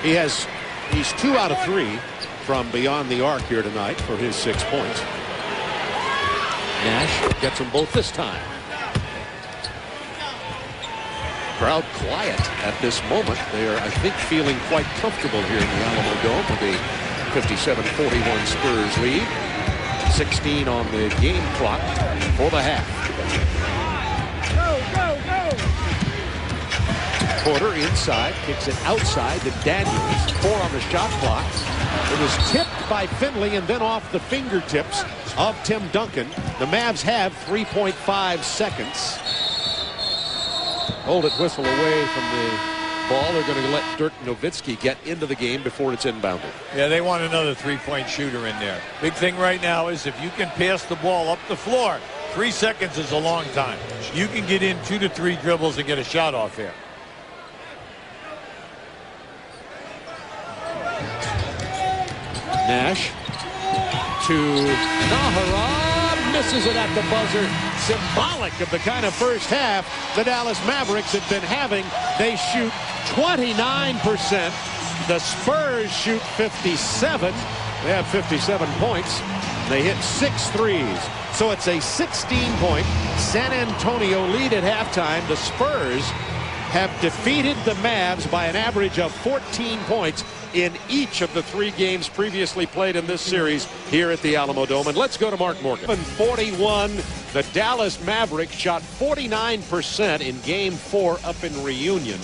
B: He's 2 out of 3 from beyond the arc here tonight for his 6 points. Nash gets them both this time. Crowd quiet at this moment. They are, I think, feeling quite comfortable here in the Alamo Dome with a 57-41 Spurs lead. 16 on the game clock for the half. Porter inside, kicks it outside to Daniels. 4 on the shot clock. It was tipped by Finley and then off the fingertips of Tim Duncan. The Mavs have 3.5 seconds. Hold it, whistle away from the ball. They're going to let Dirk Nowitzki get into the game before it's inbounded.
C: Yeah, they want another three-point shooter in there. Big thing right now is if you can pass the ball up the floor, 3 seconds is a long time. You can get in 2 to 3 dribbles and get a shot off here.
B: Nash to Nahara, misses it at the buzzer. Symbolic of the kind of first half the Dallas Mavericks have been having. They shoot 29%. The Spurs shoot 57. They have 57 points. They hit 6 threes. So it's a 16-point San Antonio lead at halftime. The Spurs have defeated the Mavs by an average of 14 points in each of the 3 games previously played in this series here at the Alamo Dome. And let's go to Mark Morgan. 41, the Dallas Mavericks shot 49% in Game 4 up in Reunion.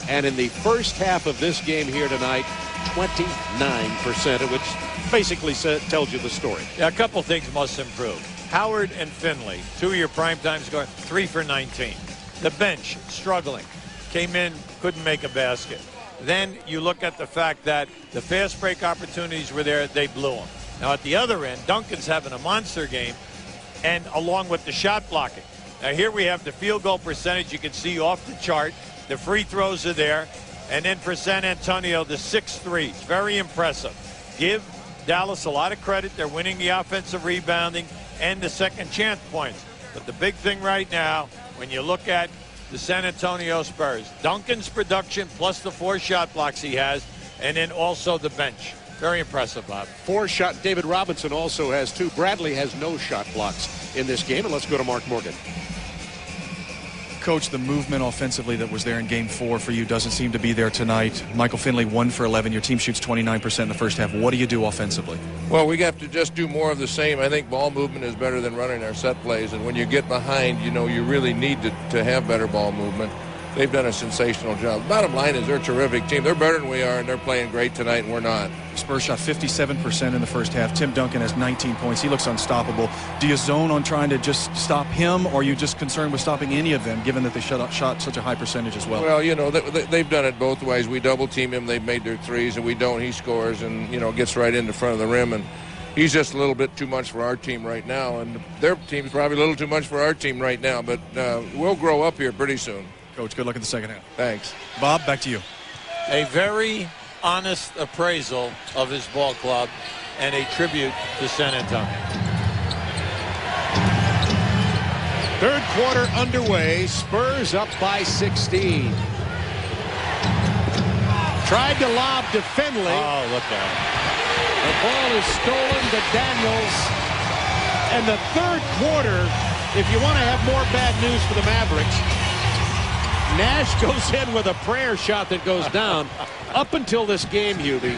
B: And in the first half of this game here tonight, 29%, which basically tells you the story.
C: Yeah, a couple things must improve. Howard and Finley, 2 of your primetime scorers, 3 for 19. The bench, struggling. Came in, couldn't make a basket. Then you look at the fact that the fast break opportunities were there, they blew them. Now at the other end, Duncan's having a monster game, and along with the shot blocking. Now here we have the field goal percentage you can see off the chart. The free throws are there. And then for San Antonio, the 6 threes. Very impressive. Give Dallas a lot of credit. They're winning the offensive rebounding and the second chance points. But the big thing right now, when you look at the San Antonio Spurs, Duncan's production plus the 4 shot blocks he has, and then also the bench. Very impressive, Bob.
B: 4 shot. David Robinson also has 2. Bradley has no shot blocks in this game. And let's go to Mark Morgan.
E: Coach, the movement offensively that was there in Game 4 for you doesn't seem to be there tonight. Michael Finley 1 for 11. Your team shoots 29% in the first half. What do you do offensively?
H: Well, we have to just do more of the same. I think ball movement is better than running our set plays. And when you get behind, you know, you really need to have better ball movement. They've done a sensational job. Bottom line is they're a terrific team. They're better than we are, and they're playing great tonight, and we're not.
E: Spurs shot 57% in the first half. Tim Duncan has 19 points. He looks unstoppable. Do you zone on trying to just stop him, or are you just concerned with stopping any of them, given that they shot such a high percentage as well?
H: Well, you know, they've done it both ways. We double-team him. They've made their threes, and we don't. He scores and, you know, gets right in the front of the rim. And he's just a little bit too much for our team right now, and their team's probably a little too much for our team right now. But we'll grow up here pretty soon.
E: Coach, good luck in the second half.
H: Thanks.
E: Bob, back to you.
C: A very honest appraisal of his ball club and a tribute to San Antonio.
B: Third quarter underway. Spurs up by 16. Tried to lob to Finley.
C: Oh, look at it.
B: The ball is stolen to Daniels. And the third quarter, if you want to have more bad news for the Mavericks, Nash goes in with a prayer shot that goes down. Up until this game, Hubie,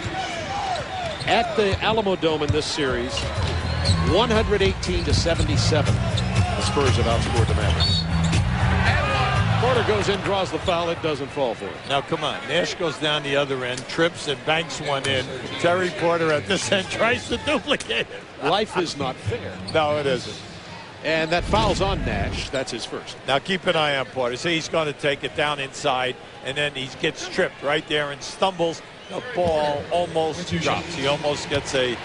B: at the Alamo Dome in this series, 118-77. The Spurs have outscored the Mavericks. Porter goes in, draws the foul. It doesn't fall for him.
C: Now, come on. Nash goes down the other end, trips and banks one in. Terry Porter at this end tries to duplicate it.
B: Life is not fair.
C: No, it isn't.
B: And that foul's on Nash. That's his first.
C: Now, keep an eye on Porter. See, he's going to take it down inside, and then he gets tripped right there and stumbles. The ball almost drops. He almost gets a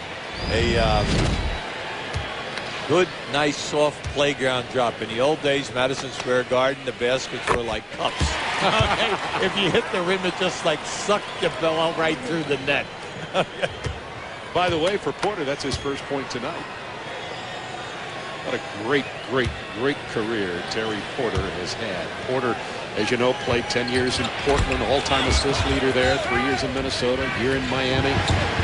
C: good, nice, soft playground drop. In the old days, Madison Square Garden, the baskets were like cups. Okay? If you hit the rim, it just like sucked the ball right through the net.
B: By the way, for Porter, that's his first point tonight. What a great, great, great career Terry Porter has had. Porter, as you know, played 10 years in Portland, all-time assist leader there, 3 years in Minnesota, a year in Miami,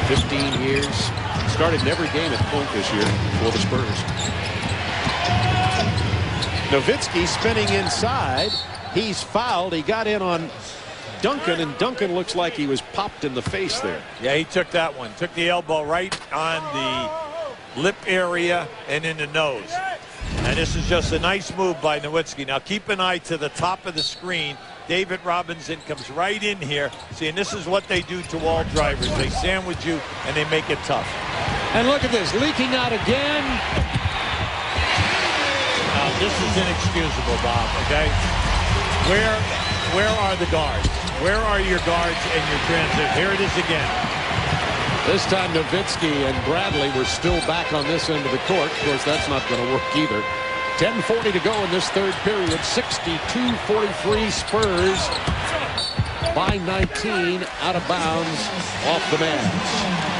B: 15 years. Started in every game at point this year for the Spurs. Nowitzki spinning inside. He's fouled. He got in on Duncan, and Duncan looks like he was popped in the face there.
C: Yeah, he took that one. Took the elbow right on the lip area and in the nose. And this is just a nice move by Nowitzki. Now keep an eye to the top of the screen. David Robinson comes right in here. See, and this is what they do to all drivers. They sandwich you and they make it tough.
B: And look at this, leaking out again.
C: Now this is inexcusable, Bob, okay? Where are the guards? Where are your guards and your transit? Here it is again.
B: This time Nowitzki and Bradley were still back on this end of the court. Of course, that's not going to work either. 10:40 to go in this third period. 62-43 Spurs by 19 out of bounds off the Mavs.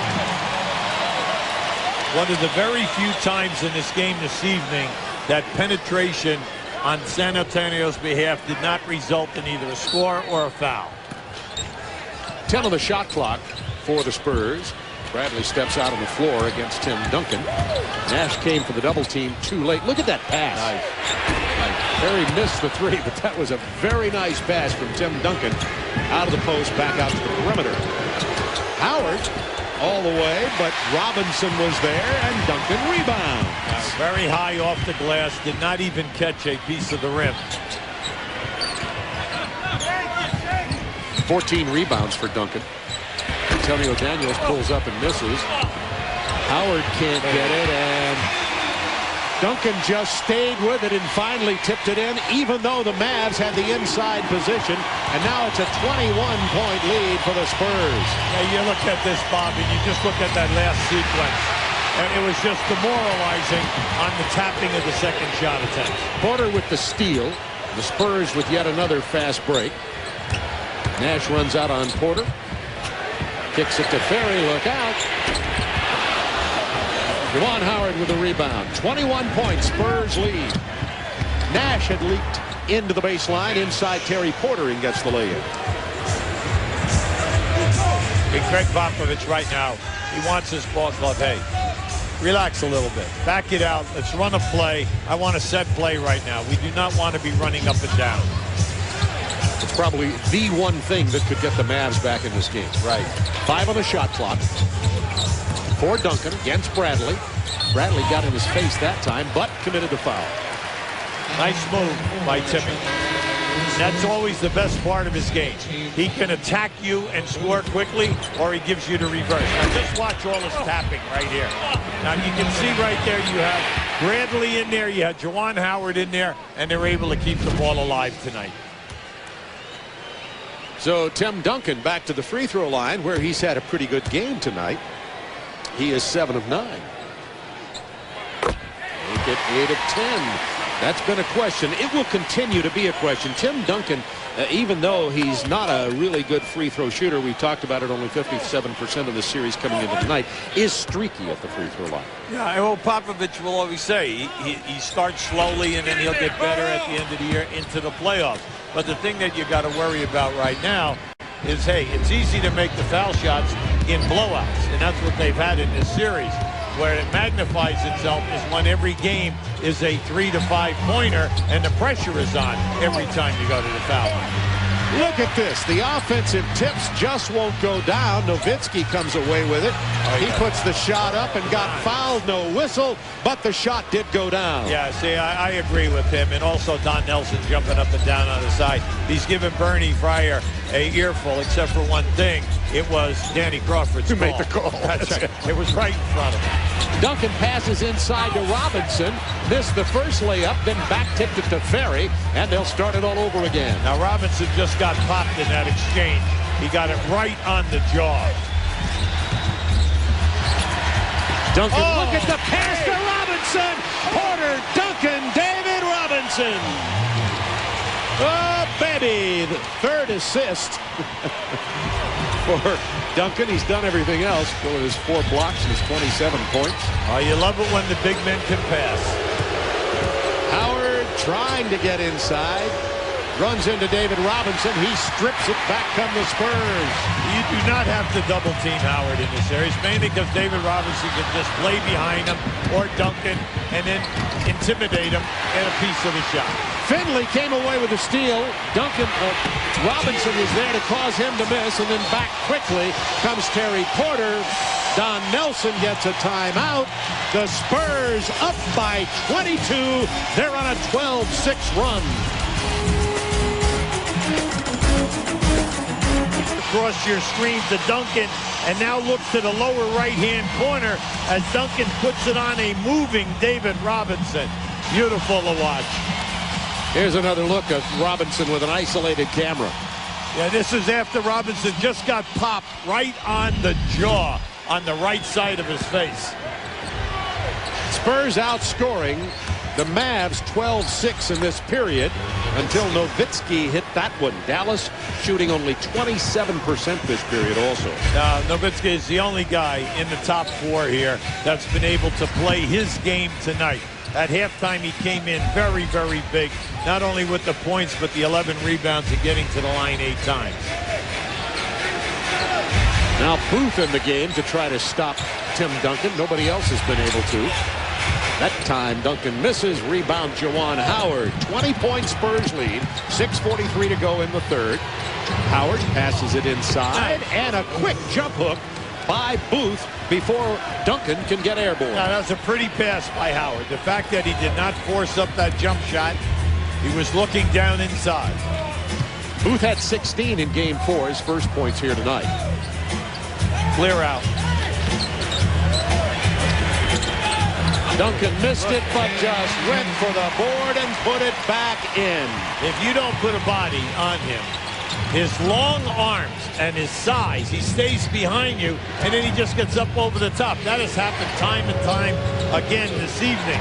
C: One of the very few times in this game this evening that penetration on San Antonio's behalf did not result in either a score or a foul.
B: 10 on the shot clock for the Spurs. Bradley steps out on the floor against Tim Duncan. Nash came for the double team too late. Look at that pass. Nice. Perry missed the three, but that was a very nice pass from Tim Duncan out of the post back out to the perimeter. Howard all the way, but Robinson was there and Duncan rebounds.
C: Very high off the glass, did not even catch a piece of the rim.
B: 14 rebounds for Duncan. Antonio Daniels pulls up and misses. Howard can't get it, and Duncan just stayed with it and finally tipped it in, even though the Mavs had the inside position. And now it's a 21-point lead for the Spurs.
C: Yeah, you look at this, Bob, and you just look at that last sequence. And it was just demoralizing on the tapping of the second shot attempt.
B: Porter with the steal. The Spurs with yet another fast break. Nash runs out on Porter. Kicks it to Ferry. Look out. Juwan Howard with the rebound. 21 points. Spurs lead. Nash had leaked into the baseline inside Terry Porter and gets the lay-in.
C: Big Greg Popovich right now. He wants his ball club. Hey, relax a little bit. Back it out. Let's run a play. I want a set play right now. We do not want to be running up and down.
B: It's probably the one thing that could get the Mavs back in this game.
C: Right.
B: 5 on the shot clock. For Duncan against Bradley. Bradley got in his face that time, but committed the foul.
C: Nice move by Tippett. That's always the best part of his game. He can attack you and score quickly, or he gives you the reverse. Now just watch all this tapping right here. Now you can see right there you have Bradley in there, you have Juwan Howard in there, and they're able to keep the ball alive tonight.
B: So Tim Duncan back to the free throw line, where he's had a pretty good game tonight. He is 7 of 9. Make it 8 of 10. That's been a question. It will continue to be a question. Tim Duncan, even though he's not a really good free throw shooter, we've talked about it, only 57% of the series coming into tonight, is streaky at the free throw line.
C: Yeah, well, Popovich will always say he starts slowly and then he'll get better at the end of the year into the playoffs. But the thing that you got to worry about right now is, hey, it's easy to make the foul shots in blowouts, and that's what they've had in this series. Where it magnifies itself is when every game is a 3 to 5 pointer and the pressure is on every time you go to the foul line.
B: Look at this. The offensive tips just won't go down. Nowitzki comes away with it. He puts the shot up and got fouled. No whistle, but the shot did go down.
C: Yeah, see, I agree with him. And also Don Nelson jumping up and down on the side. He's given Bernie Fryer a earful, except for one thing. It was Danny Crawford's
B: Who
C: call.
B: made the call.
C: That's right. It was right in front of him.
B: Duncan passes inside to Robinson. Missed the first layup, then back tipped it to Ferry, and they'll start it all over again.
C: Now Robinson just got popped in that exchange. He got it right on the jaw.
B: Duncan, look at the pass to Robinson. Porter, Duncan, David Robinson. Oh, baby, the third assist for Duncan. He's done everything else with his 4 blocks and his 27 points.
C: Oh, you love it when the big men can pass.
B: Howard trying to get inside. Runs into David Robinson. He strips it. Back come the Spurs.
C: You do not have to double team Howard in this series, mainly because David Robinson can just play behind him or Duncan and then intimidate him at a piece of the shot.
B: Finley came away with a steal. Robinson was there to cause him to miss, and then back quickly comes Terry Porter. Don Nelson gets a timeout. The Spurs up by 22. They're on a 12-6 run.
C: Across your screen to Duncan, and now look to the lower right-hand corner as Duncan puts it on a moving David Robinson. Beautiful to watch.
B: Here's another look of Robinson with an isolated camera.
C: Yeah, this is after Robinson just got popped right on the jaw on the right side of his face.
B: Spurs outscoring the Mavs 12-6 in this period until Nowitzki hit that one. Dallas shooting only 27% this period also.
C: Nowitzki is the only guy in the top 4 here that's been able to play his game tonight. At halftime, he came in very, very big, not only with the points, but the 11 rebounds and getting to the line 8 times.
B: Now Booth in the game to try to stop Tim Duncan. Nobody else has been able to. That time Duncan misses. Rebound Juwan Howard. 20-point Spurs lead. 6:43 to go in the third. Howard passes it inside, and a quick jump hook by Booth before Duncan can get airborne.
C: Now, that was a pretty pass by Howard. The fact that he did not force up that jump shot, he was looking down inside.
B: Booth had 16 in game 4, his first points here tonight.
C: Clear out.
B: Duncan missed it, but just went for the board and put it back in.
C: If you don't put a body on him, his long arms and his size, he stays behind you, and then he just gets up over the top. That has happened time and time again this evening.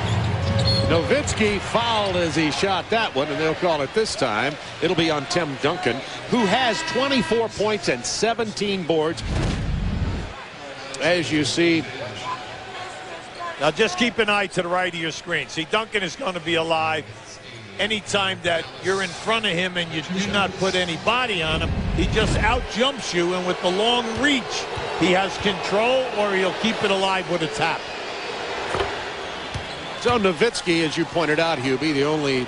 B: Nowitzki fouled as he shot that one, and they'll call it this time. It'll be on Tim Duncan, who has 24 points and 17 boards. As you see,
C: now just keep an eye to the right of your screen. See, Duncan is going to be alive. Anytime that you're in front of him and you do not put any body on him, he just out jumps you, and with the long reach, he has control, or he'll keep it alive with a tap.
B: So Nowitzki, as you pointed out, Hubie, the only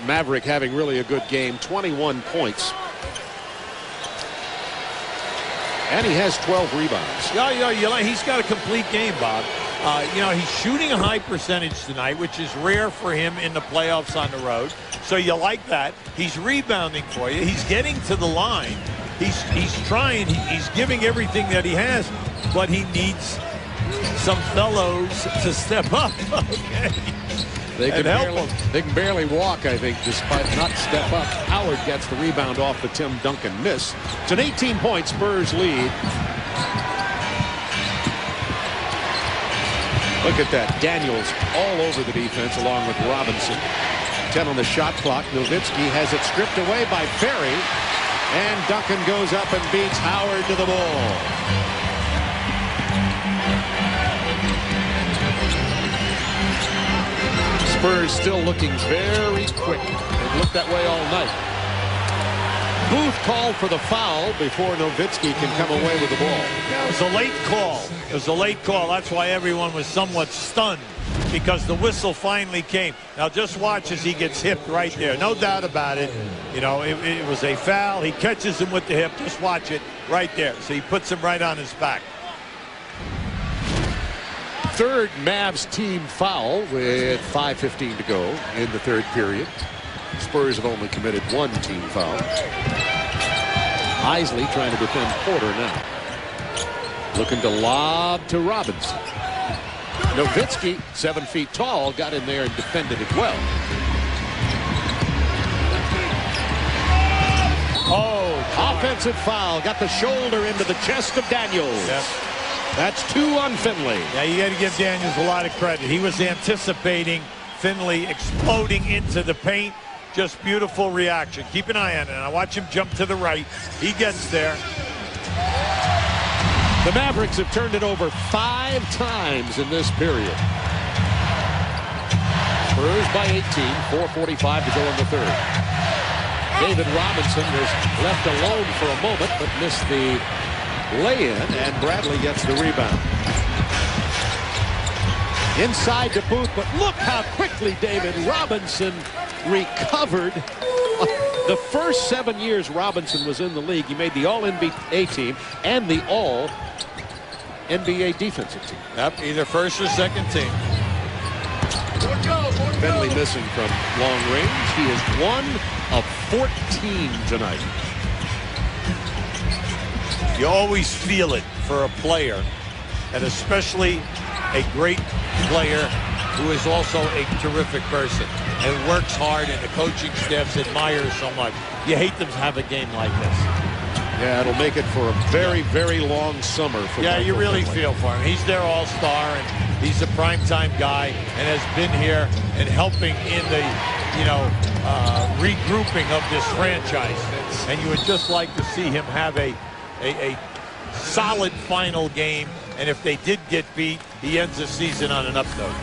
B: Maverick having really a good game, 21 points. And he has 12 rebounds.
C: Yeah, he's got a complete game, Bob. He's shooting a high percentage tonight, which is rare for him in the playoffs on the road. So you like that. He's rebounding for you. He's getting to the line. He's trying. He's giving everything that he has, but he needs some fellows to step up. Okay.
B: They can barely walk, I think, despite not step up. Howard gets the rebound off the Tim Duncan miss. It's an 18-point Spurs lead. Look at that. Daniels all over the defense along with Robinson. 10 on the shot clock. Nowitzki has it stripped away by Ferry. And Duncan goes up and beats Howard to the ball. Spurs still looking very quick. They've looked that way all night. Booth called for the foul before Nowitzki can come away with the ball.
C: It was a late call. It was a late call. That's why everyone was somewhat stunned because the whistle finally came. Now just watch as he gets hipped right there. No doubt about it. You know, it was a foul. He catches him with the hip. Just watch it right there. So he puts him right on his back.
B: Third Mavs team foul with 5:15 to go in the third period. Spurs have only committed one team foul. Isley trying to defend Porter now. Looking to lob to Robinson. Nowitzki, 7 feet tall, got in there and defended it well. Oh, offensive foul. Got the shoulder into the chest of Daniels. Yep. That's 2 on Finley.
C: Yeah, you got to give Daniels a lot of credit. He was anticipating Finley exploding into the paint. Just beautiful reaction. Keep an eye on it. Now watch him jump to the right. He gets there.
B: The Mavericks have turned it over 5 times in this period. Spurs by 18, 4:45 to go in the third. David Robinson was left alone for a moment, but missed the lay-in, and Bradley gets the rebound. Inside to Booth, but look how quickly David Robinson recovered. The first 7 years Robinson was in the league, he made the All-NBA team and the All-NBA defensive team.
C: Yep, either first or second team.
B: Finley missing from long range. He is 1 of 14 tonight.
C: You always feel it for a player, and especially a great player who is also a terrific person and works hard, and the coaching staffs admire so much. You hate them to have a game like this.
B: Yeah, it'll make it for a very, very long summer for
C: Yeah,
B: Michael
C: you really
B: Finley.
C: feel for him. He's their all-star, and he's a primetime guy and has been here and helping in the, regrouping of this franchise. And you would just like to see him have a solid final game, and if they did get beat, he ends the season on an up note.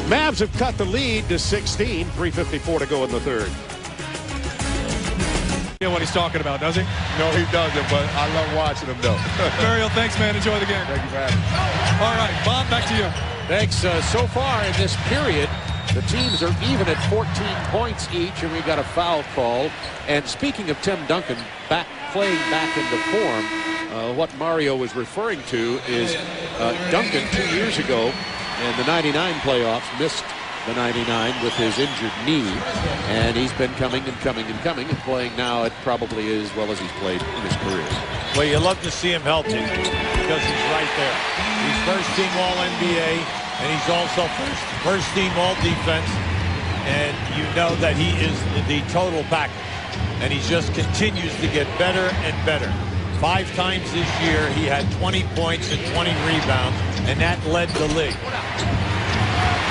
B: Mavs have cut the lead to 16, 3:54 to go in the third.
E: You know what he's talking about, does he?
H: No, he doesn't, but I love watching him, though.
E: Mario, thanks, man. Enjoy the game.
H: Thank you for having me.
E: All right, Bob, back to you.
B: Thanks. So far in this period, the teams are even at 14 points each, and we got a foul call. And speaking of Tim Duncan playing back into form, what Mario was referring to is Duncan 2 years ago in the '99 playoffs missed the '99 with his injured knee, and he's been coming and playing now at probably as well as he's played in his career.
C: Well, you love to see him healthy because he's right there. He's first team All-NBA, and he's also first team All-Defense, and you know that he is the total package, and he just continues to get better and better. 5 times this year, he had 20 points and 20 rebounds, and that led the league.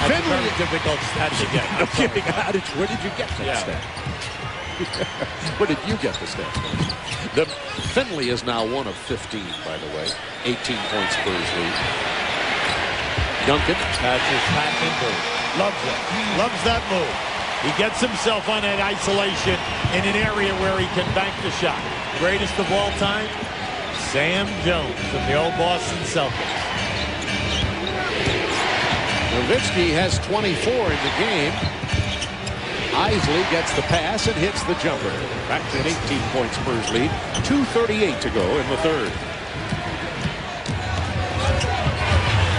C: That's a very difficult stat to get.
B: No kidding. Where did you get that stat? Where did you get the stat? Finley is now 1 of 15, by the way. 18 points Spurs lead. Duncan.
C: That's his patented move. Loves it. Loves that move. He gets himself on that isolation in an area where he can bank the shot. Greatest of all time, Sam Jones of the old Boston Celtics.
B: Nowitzki has 24 in the game. Isley gets the pass and hits the jumper. Back to an 18-point Spurs lead. 2:38 to go in the third.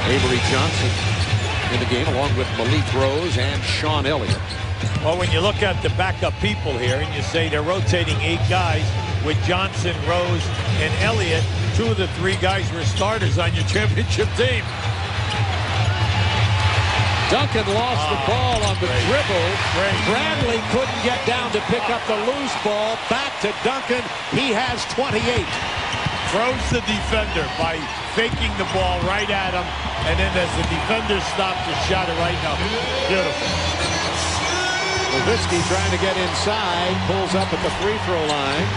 B: Avery Johnson in the game along with Malik Rose and Sean Elliott.
C: Well, when you look at the backup people here and you say they're rotating 8 guys with Johnson, Rose, and Elliott, 2 of the 3 guys were starters on your championship team.
B: Duncan lost the ball on the dribble. Bradley couldn't get down to pick up the loose ball. Back to Duncan. He has 28.
C: Throws the defender by faking the ball right at him, and then as the defender stopped, just shot it right now. Beautiful.
B: Nowitzki trying to get inside, pulls up at the free throw line.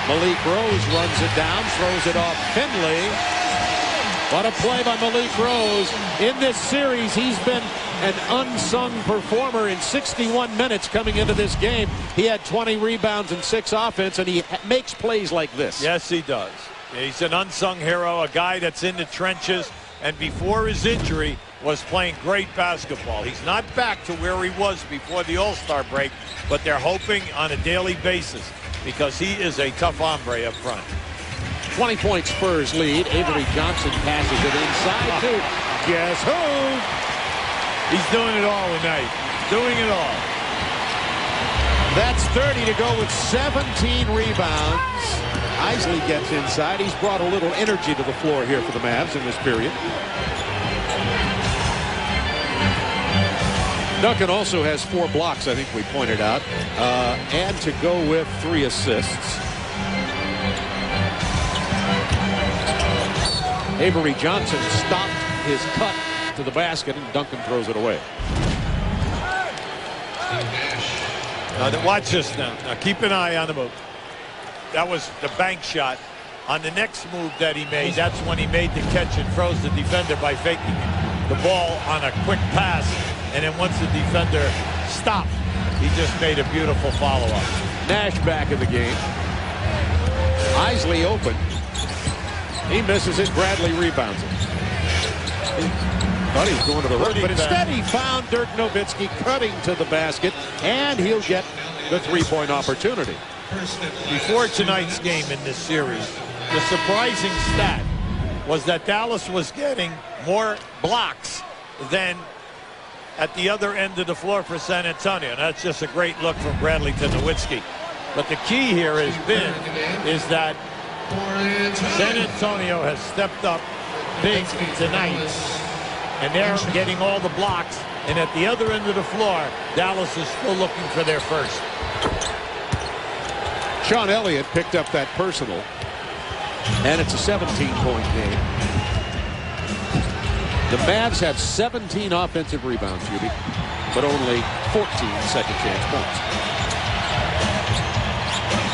B: Malik Rose runs it down, throws it off Finley. What a play by Malik Rose. In this series, he's been an unsung performer in 61 minutes coming into this game. He had 20 rebounds and 6 offense, and he makes plays like this.
C: Yes, he does. He's an unsung hero, a guy that's in the trenches, and before his injury, was playing great basketball. He's not back to where he was before the All-Star break, but they're hoping on a daily basis because he is a tough hombre up front.
B: 20-point Spurs lead. Avery Johnson passes it inside to guess who?
C: He's doing it all tonight. Doing it all.
B: That's 30 to go with 17 rebounds. Isley gets inside. He's brought a little energy to the floor here for the Mavs in this period. Duncan also has 4 blocks, I think we pointed out, and to go with 3 assists. Avery Johnson stopped his cut to the basket, and Duncan throws it away.
C: Now, watch this now. Now, keep an eye on the move. That was the bank shot. On the next move that he made, that's when he made the catch and froze the defender by faking the ball on a quick pass. And then once the defender stopped, he just made a beautiful follow-up.
B: Nash back in the game. Isley open. He misses it. Bradley rebounds it. Thought he was going to the hook, but instead he found Dirk Nowitzki cutting to the basket, and he'll get the 3-point opportunity.
C: Before tonight's game in this series, the surprising stat was that Dallas was getting more blocks than at the other end of the floor for San Antonio. And that's just a great look from Bradley to Nowitzki. But the key here has been is that San Antonio has stepped up big tonight, and they're getting all the blocks. And at the other end of the floor, Dallas is still looking for their first.
B: Sean Elliott picked up that personal, and it's a 17-point game. The Mavs have 17 offensive rebounds, Hubie, but only 14 second-chance points.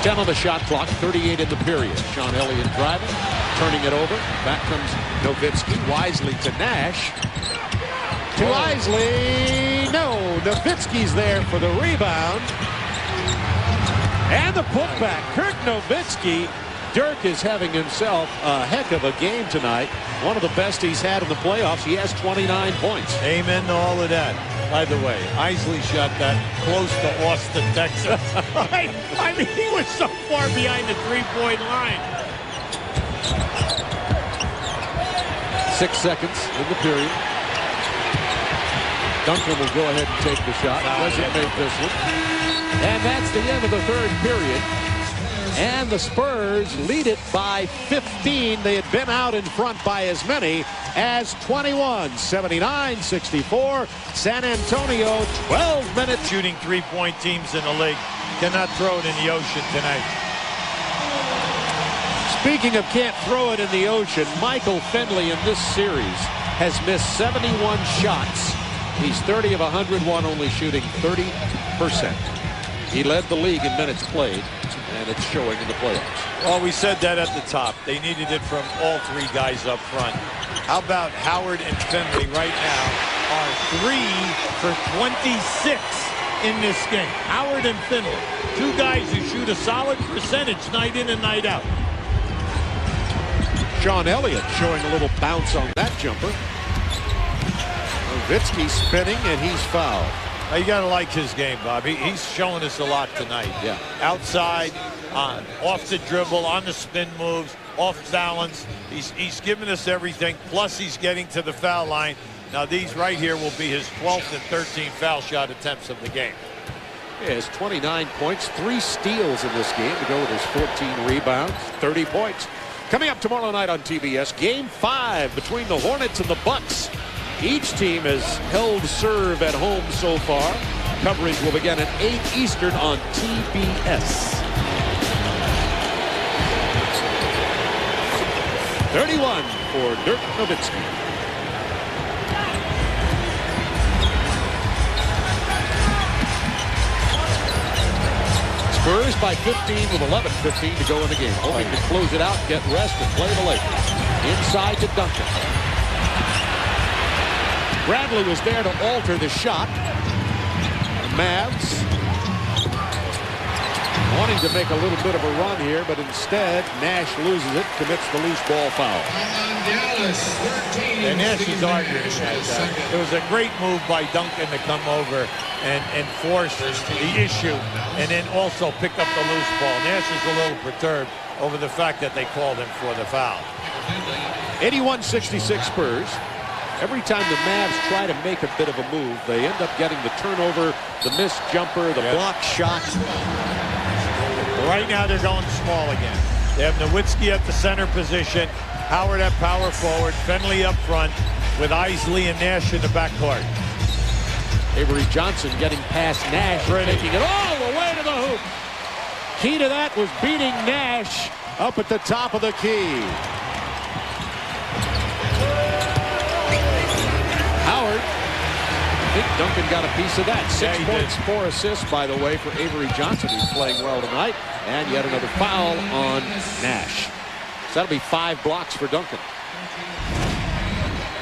B: 10 on the shot clock, 38 in the period. Sean Elliott driving, turning it over. Back comes Nowitzki, wisely to Nash. To Isley. No, Nowitzki's there for the rebound. And the putback. Kirk Nowitzki. Dirk is having himself a heck of a game tonight. One of the best he's had in the playoffs. He has 29 points.
C: Amen to all of that. By the way, Isley shot that close to Austin, Texas. I mean, he was so far behind the 3-point line.
B: 6 seconds in the period. Duncan will go ahead and take the shot. Doesn't make this one. And that's the end of the 3rd period. And the Spurs lead it by 15. They had been out in front by as many as 21. 79-64. San Antonio, 12 minutes.
C: Shooting 3-point teams in the league cannot throw it in the ocean tonight.
B: Speaking of can't throw it in the ocean, Michael Finley in this series has missed 71 shots. He's 30 of 101, only shooting 30%. He led the league in minutes played, and it's showing in the playoffs.
C: Well, we said that at the top. They needed it from all 3 guys up front. How about Howard and Finley right now are 3 for 26 in this game. Howard and Finley, 2 guys who shoot a solid percentage night in and night out.
B: Sean Elliott showing a little bounce on that jumper. Nowitzki spinning, and he's fouled.
C: Now, you got to like his game, Bob. He's showing us a lot tonight.
B: Yeah.
C: Outside, off the dribble, on the spin moves, off balance. He's giving us everything. Plus, he's getting to the foul line. Now, these right here will be his 12th and 13th foul shot attempts of the game.
B: He has 29 points, 3 steals in this game to go with his 14 rebounds, 30 points. Coming up tomorrow night on TBS, Game 5 between the Hornets and the Bucks. Each team has held serve at home so far. Coverage will begin at 8 Eastern on TBS. 31 for Dirk Nowitzki. Spurs by 15 with 11:15 to go in the game. Hoping to close it out, get rest, and play the Lakers. Inside to Duncan. Bradley was there to alter the shot. The Mavs wanting to make a little bit of a run here, but instead Nash loses it, commits the loose ball foul.
C: And Nash is arguing that. It was a great move by Duncan to come over and force the issue and then also pick up the loose ball. Nash is a little perturbed over the fact that they called him for the foul.
B: 81-66 Spurs. Every time the Mavs try to make a bit of a move, they end up getting the turnover, the missed jumper, the block shot.
C: Right now they're going small again. They have Nowitzki at the center position, Howard at power forward, Finley up front with Isley and Nash in the backcourt.
B: Avery Johnson getting past Nash, taking it all the way to the hoop. Key to that was beating Nash up at the top of the key. Howard, I think Duncan got a piece of that. 6 points, 4 assists, by the way, for Avery Johnson, who's playing well tonight. And yet another foul on Nash. So that'll be 5 blocks for Duncan.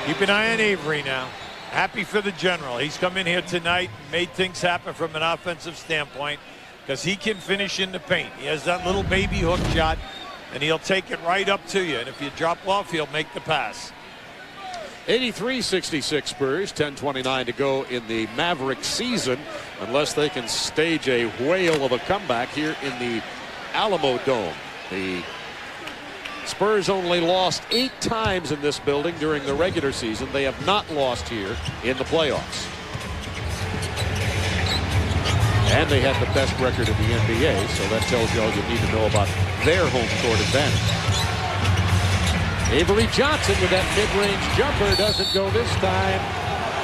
C: Keep an eye on Avery now. Happy for the general. He's come in here tonight, made things happen from an offensive standpoint because he can finish in the paint. He has that little baby hook shot, and he'll take it right up to you. And if you drop off, he'll make the pass.
B: 83-66 Spurs, 10:29 to go in the Mavericks season, unless they can stage a whale of a comeback here in the Alamo Dome. The Spurs only lost 8 times in this building during the regular season. They have not lost here in the playoffs. And they had the best record in the NBA, so that tells you all you need to know about their home court advantage. Avery Johnson with that mid-range jumper doesn't go this time.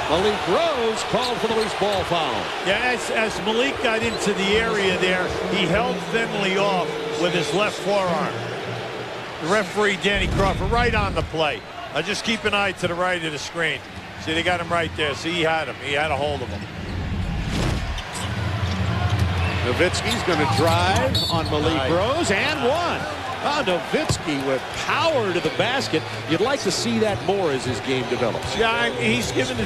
B: Malik Rose called for the loose ball foul.
C: Yeah, as Malik got into the area there, he held Finley off with his left forearm. The referee, Danny Crawford, right on the play. Just keep an eye to the right of the screen. See, they got him right there. See, he had him. He had a hold of him.
B: Nowitzki's going to drive on Malik Rose and one. Nowitzki with power to the basket. You'd like to see that more as his game develops.
C: Yeah, he's given the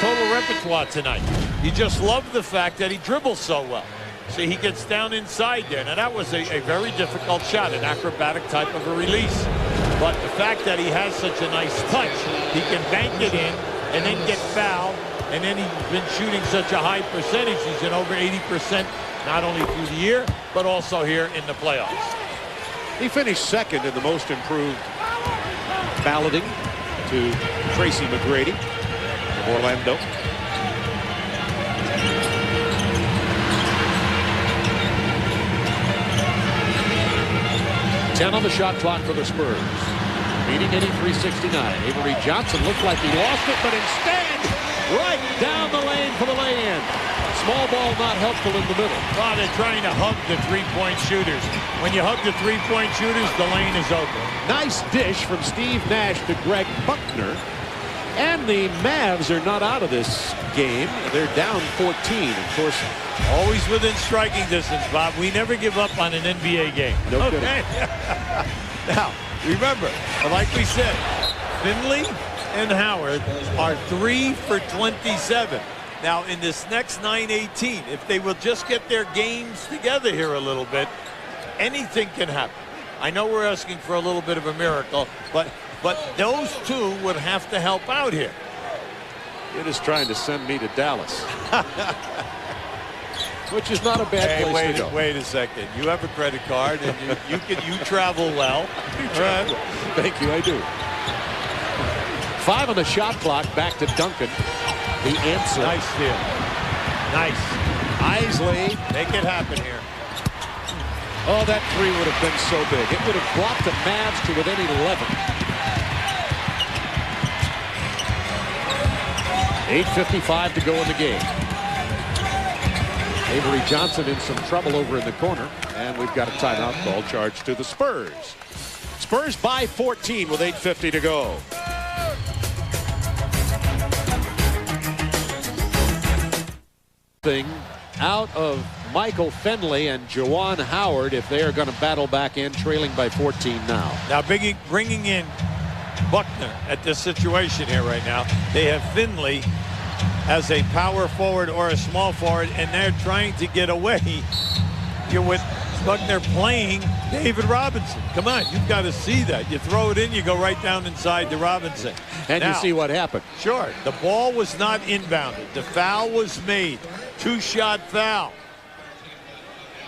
C: total repertoire tonight. You just love the fact that he dribbles so well. See, he gets down inside there. Now, that was a very difficult shot, an acrobatic type of a release. But the fact that he has such a nice touch, he can bank it in and then get fouled. And then he's been shooting such a high percentage. He's in over 80%, not only through the year, but also here in the playoffs.
B: He finished second in the most improved balloting to Tracy McGrady of Orlando. Ten on the shot clock for the Spurs. Leading 83-69. Avery Johnson looked like he lost it, but instead, right down the lane for the lay-in. Small ball not helpful in the middle.
C: Well, they're trying to hug the three-point shooters. When you hug the three-point shooters, the lane is open.
B: Nice dish from Steve Nash to Greg Buckner. And the Mavs are not out of this game. They're down 14. Of course,
C: always within striking distance, Bob. We never give up on an NBA game.
B: No kidding.
C: Now, remember, like we said, Finley and Howard are 3 for 27. Now, in this next 9-18, if they will just get their games together here a little bit, anything can happen. I know we're asking for a little bit of a miracle, but those two would have to help out here.
B: It is trying to send me to Dallas. Which is not a bad place to go.
C: Wait a second. You have a credit card and you travel well.
B: Right. Thank you, I do. 5 on the shot clock, back to Duncan. The answer.
C: Nice steal. Nice.
B: Isley.
C: Make it happen here.
B: Oh, that 3 would have been so big. It would have brought the Mavs to within 11. 8:55 to go in the game. Avery Johnson in some trouble over in the corner, and we've got a timeout call charged to the Spurs. Spurs by 14 with 8:50 to go. Out of Michael Finley and Juwan Howard if they are going to battle back in, trailing by 14 now.
C: Now bringing in Buckner at this situation here right now. They have Finley as a power forward or a small forward, and they're trying to get away you're with Buckner playing David Robinson. Come on, you've got to see that. You throw it in, you go right down inside to Robinson.
B: And
C: now,
B: you see what happened.
C: Sure, the ball was not inbounded. The foul was made. 2-shot foul.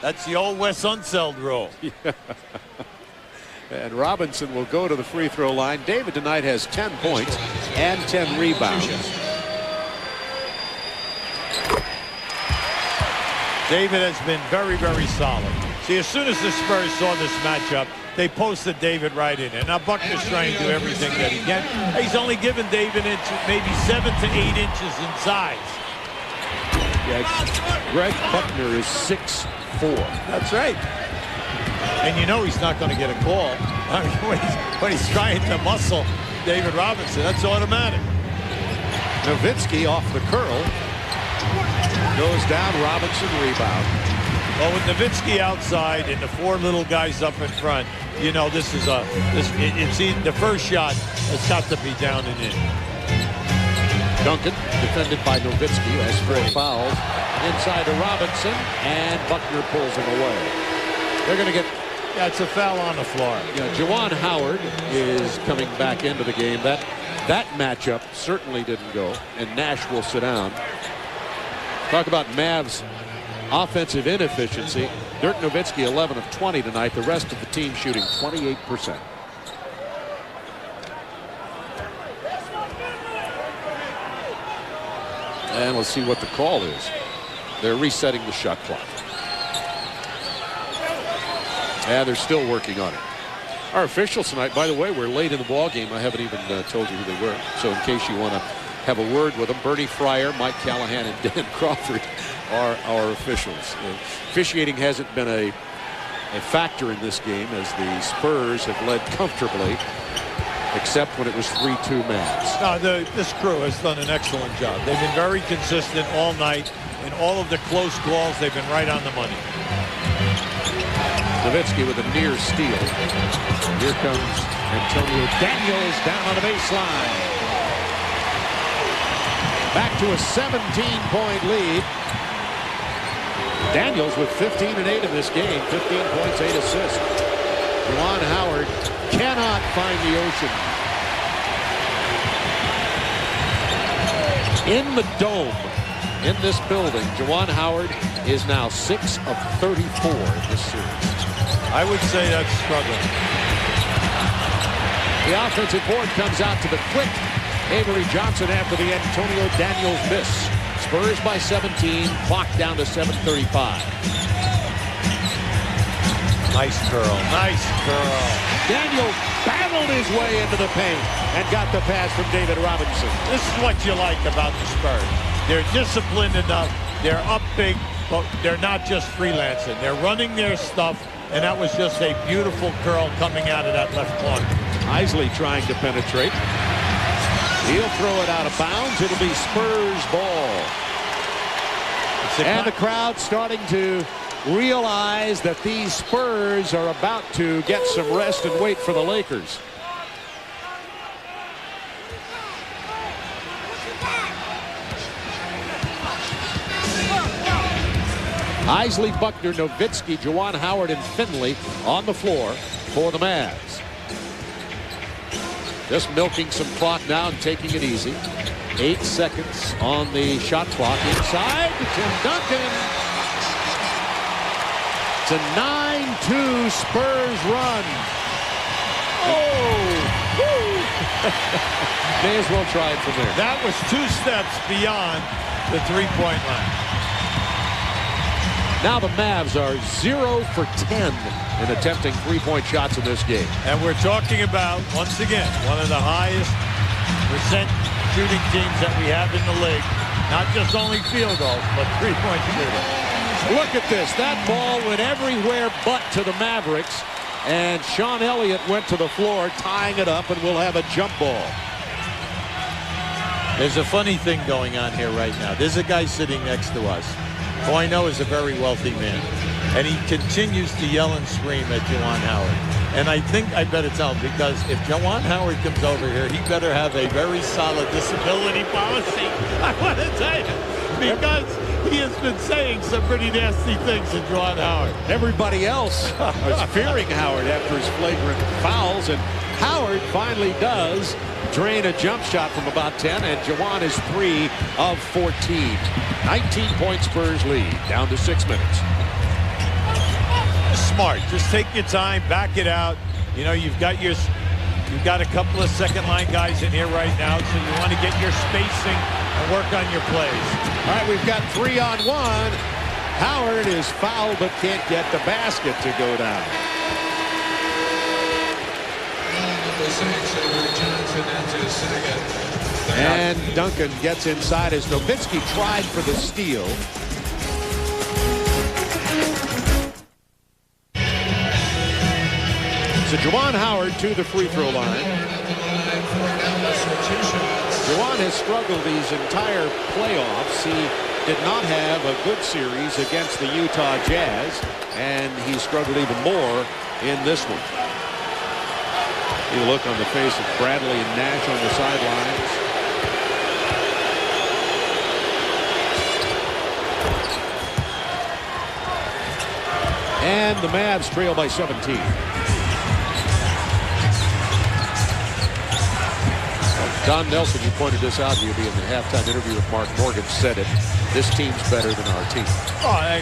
C: That's the old Wes Unseld rule.
B: And Robinson will go to the free throw line. David tonight has 10 points and 10 rebounds.
C: David has been very, very solid. See, as soon as the Spurs saw this matchup, they posted David right in. And now Buckner's trying to do everything that he can. He's only given David maybe 7 to 8 inches in size.
B: Yeah, Greg Buckner is 6'4".
C: That's right. And you know he's not going to get a call. I mean, when he's trying to muscle David Robinson, that's automatic.
B: Nowitzki off the curl. Goes down, Robinson rebound.
C: Well, with Nowitzki outside and the 4 little guys up in front, you know the first shot has got to be down and in.
B: Duncan, defended by Nowitzki, who has 4 fouls. Inside to Robinson, and Buckner pulls him away. They're going to get...
C: Yeah, it's a foul on the floor.
B: Yeah, Juwan Howard is coming back into the game. That matchup certainly didn't go, and Nash will sit down. Talk about Mavs' offensive inefficiency. Dirk Nowitzki 11 of 20 tonight. The rest of the team shooting 28%. And let's see what the call is. They're resetting the shot clock. Yeah, they're still working on it. Our officials tonight, by the way, we're late in the ball game. I haven't even told you who they were. So in case you want to have a word with them, Bernie Fryer, Mike Callahan, and Dan Crawford are our officials. Officiating hasn't been a factor in this game as the Spurs have led comfortably, except when it was 3-2 Mavs.
C: No, this crew has done an excellent job. They've been very consistent all night. In all of the close calls, they've been right on the money.
B: Nowitzki with a near steal. Here comes Antonio Daniels down on the baseline. Back to a 17-point lead. Daniels with 15 and 8 in this game. 15 points, 8 assists. Juwan Howard cannot find the ocean. In the dome, in this building, Juwan Howard is now 6 of 34 this series.
C: I would say that's struggling.
B: The offensive board comes out to the quick Avery Johnson after the Antonio Daniels miss. Spurs by 17, clock down to 7:35.
C: Nice curl, nice curl.
B: Daniels battled his way into the paint and got the pass from David Robinson.
C: This is what you like about the Spurs. They're disciplined enough. They're up big, but they're not just freelancing. They're running their stuff, and that was just a beautiful curl coming out of that left corner.
B: Isley trying to penetrate. He'll throw it out of bounds. It'll be Spurs ball. And the crowd starting to realize that these Spurs are about to get some rest and wait for the Lakers. Isley, Buckner, Nowitzki, Juwan Howard, and Finley on the floor for the Mavs. Just milking some clock now and taking it easy. 8 seconds on the shot clock. Inside to Tim Duncan. It's a 9-2 Spurs run. Oh! May as well try it from there.
C: That was 2 steps beyond the three-point line.
B: Now the Mavs are 0 for 10 in attempting three-point shots in this game.
C: And we're talking about, once again, one of the highest percent shooting teams that we have in the league. Not just only field goals, but three-point shooting.
B: Look at this. That ball went everywhere but to the Mavericks. And Sean Elliott went to the floor, tying it up, and we'll have a jump ball.
C: There's a funny thing going on here right now. There's a guy sitting next to us who I know is a very wealthy man. And he continues to yell and scream at Juwan Howard. And I think I better tell him, because if Juwan Howard comes over here, he better have a very solid disability policy. I want to tell you, because He has been saying some pretty nasty things to Juwan Howard.
B: Everybody else is fearing Howard after his flagrant fouls, and Howard finally does drain a jump shot from about 10, and Juwan is 3 of 14. 19-point Spurs lead, down to 6 minutes.
C: Smart. Just take your time, back it out. You know, you've got a couple of second-line guys in here right now, so you want to get your spacing and work on your plays.
B: All right, we've got 3-on-1. Howard is fouled but can't get the basket to go down. And Duncan gets inside as Nowitzki tried for the steal. So Juwan Howard to the free throw line. Juwan has struggled these entire playoffs. He did not have a good series against the Utah Jazz, and he struggled even more in this one. You look on the face of Bradley and Nash on the sidelines. And the Mavs trail by 17. Don Nelson, you pointed this out, you'll be in the halftime interview with Mark Morgan, said it. This team's better than our team.
C: Oh, I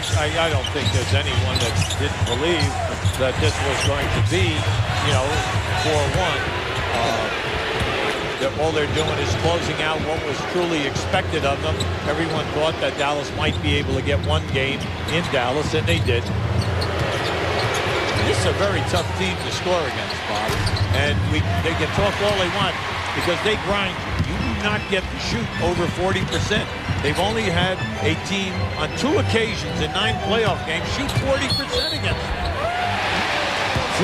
C: don't think there's anyone that didn't believe that this was going to be, 4-1. All they're doing is closing out what was truly expected of them. Everyone thought that Dallas might be able to get one game in Dallas, and they did. This is a very tough team to score against, Bob. And they can talk all they want because they grind you. You do not get to shoot over 40%. They've only had a team on 2 occasions in 9 playoff games shoot 40% against them.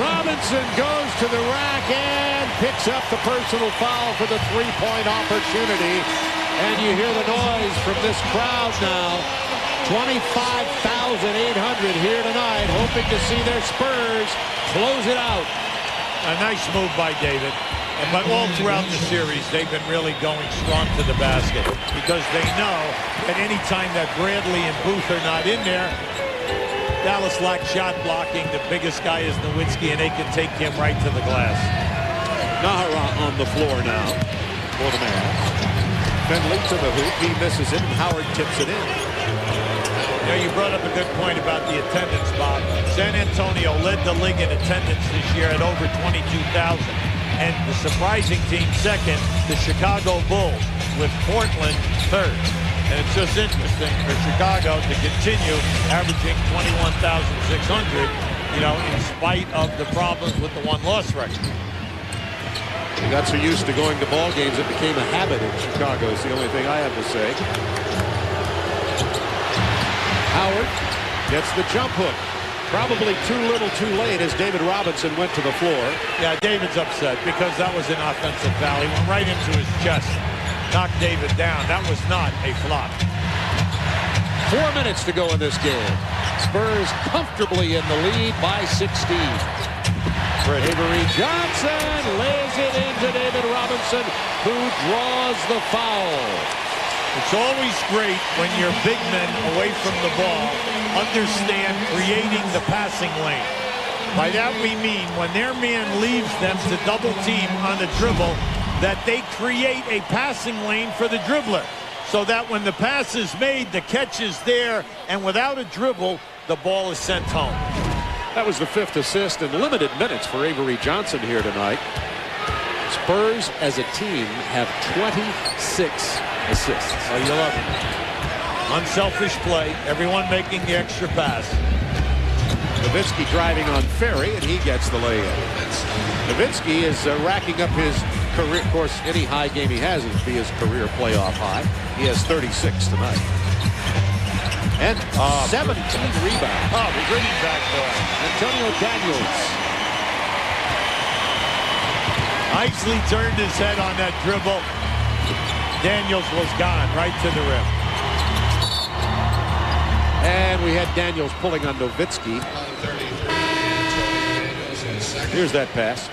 B: Robinson goes to the rack and picks up the personal foul for the 3-point opportunity. And you hear the noise from this crowd now. 25,800 here tonight, hoping to see their Spurs close it out.
C: A nice move by David. But all throughout the series, they've been really going strong to the basket because they know that any time that Bradley and Booth are not in there, Dallas lacks shot blocking. The biggest guy is Nowitzki, and they can take him right to the glass.
B: Nahara on the floor now for the Mavs. Finley to the hoop. He misses it, and Howard tips it in.
C: You brought up a good point about the attendance, Bob. San Antonio led the league in attendance this year at over 22,000. And the surprising team second, the Chicago Bulls, with Portland third. And it's just interesting for Chicago to continue averaging 21,600, in spite of the problems with the one-loss record.
B: They got so used to going to ball games, it became a habit in Chicago, is the only thing I have to say. Howard gets the jump hook. Probably too little too late as David Robinson went to the floor.
C: Yeah, David's upset because that was an offensive foul. He went right into his chest. Knocked David down. That was not a flop.
B: 4 minutes to go in this game. Spurs comfortably in the lead by 16. Avery Johnson lays it into David Robinson, who draws the foul.
C: It's always great when your big men away from the ball understand creating the passing lane. By that we mean when their man leaves them to double team on the dribble, that they create a passing lane for the dribbler so that when the pass is made, the catch is there, and without a dribble, the ball is sent home.
B: That was the 5th assist in limited minutes for Avery Johnson here tonight. Spurs as a team have 26 assists.
C: Oh, you love it. Unselfish play, everyone making the extra pass.
B: Nowitzki driving on Ferry, and he gets the layup. Nowitzki is racking up his career. Of course, any high game he has will be his career playoff high. He has 36 tonight. And 17 rebounds.
C: Oh, the green back door.
B: Antonio Daniels.
C: Nicely turned his head on that dribble. Daniels was gone right to the rim.
B: And we had Daniels pulling on Nowitzki. Here's that pass.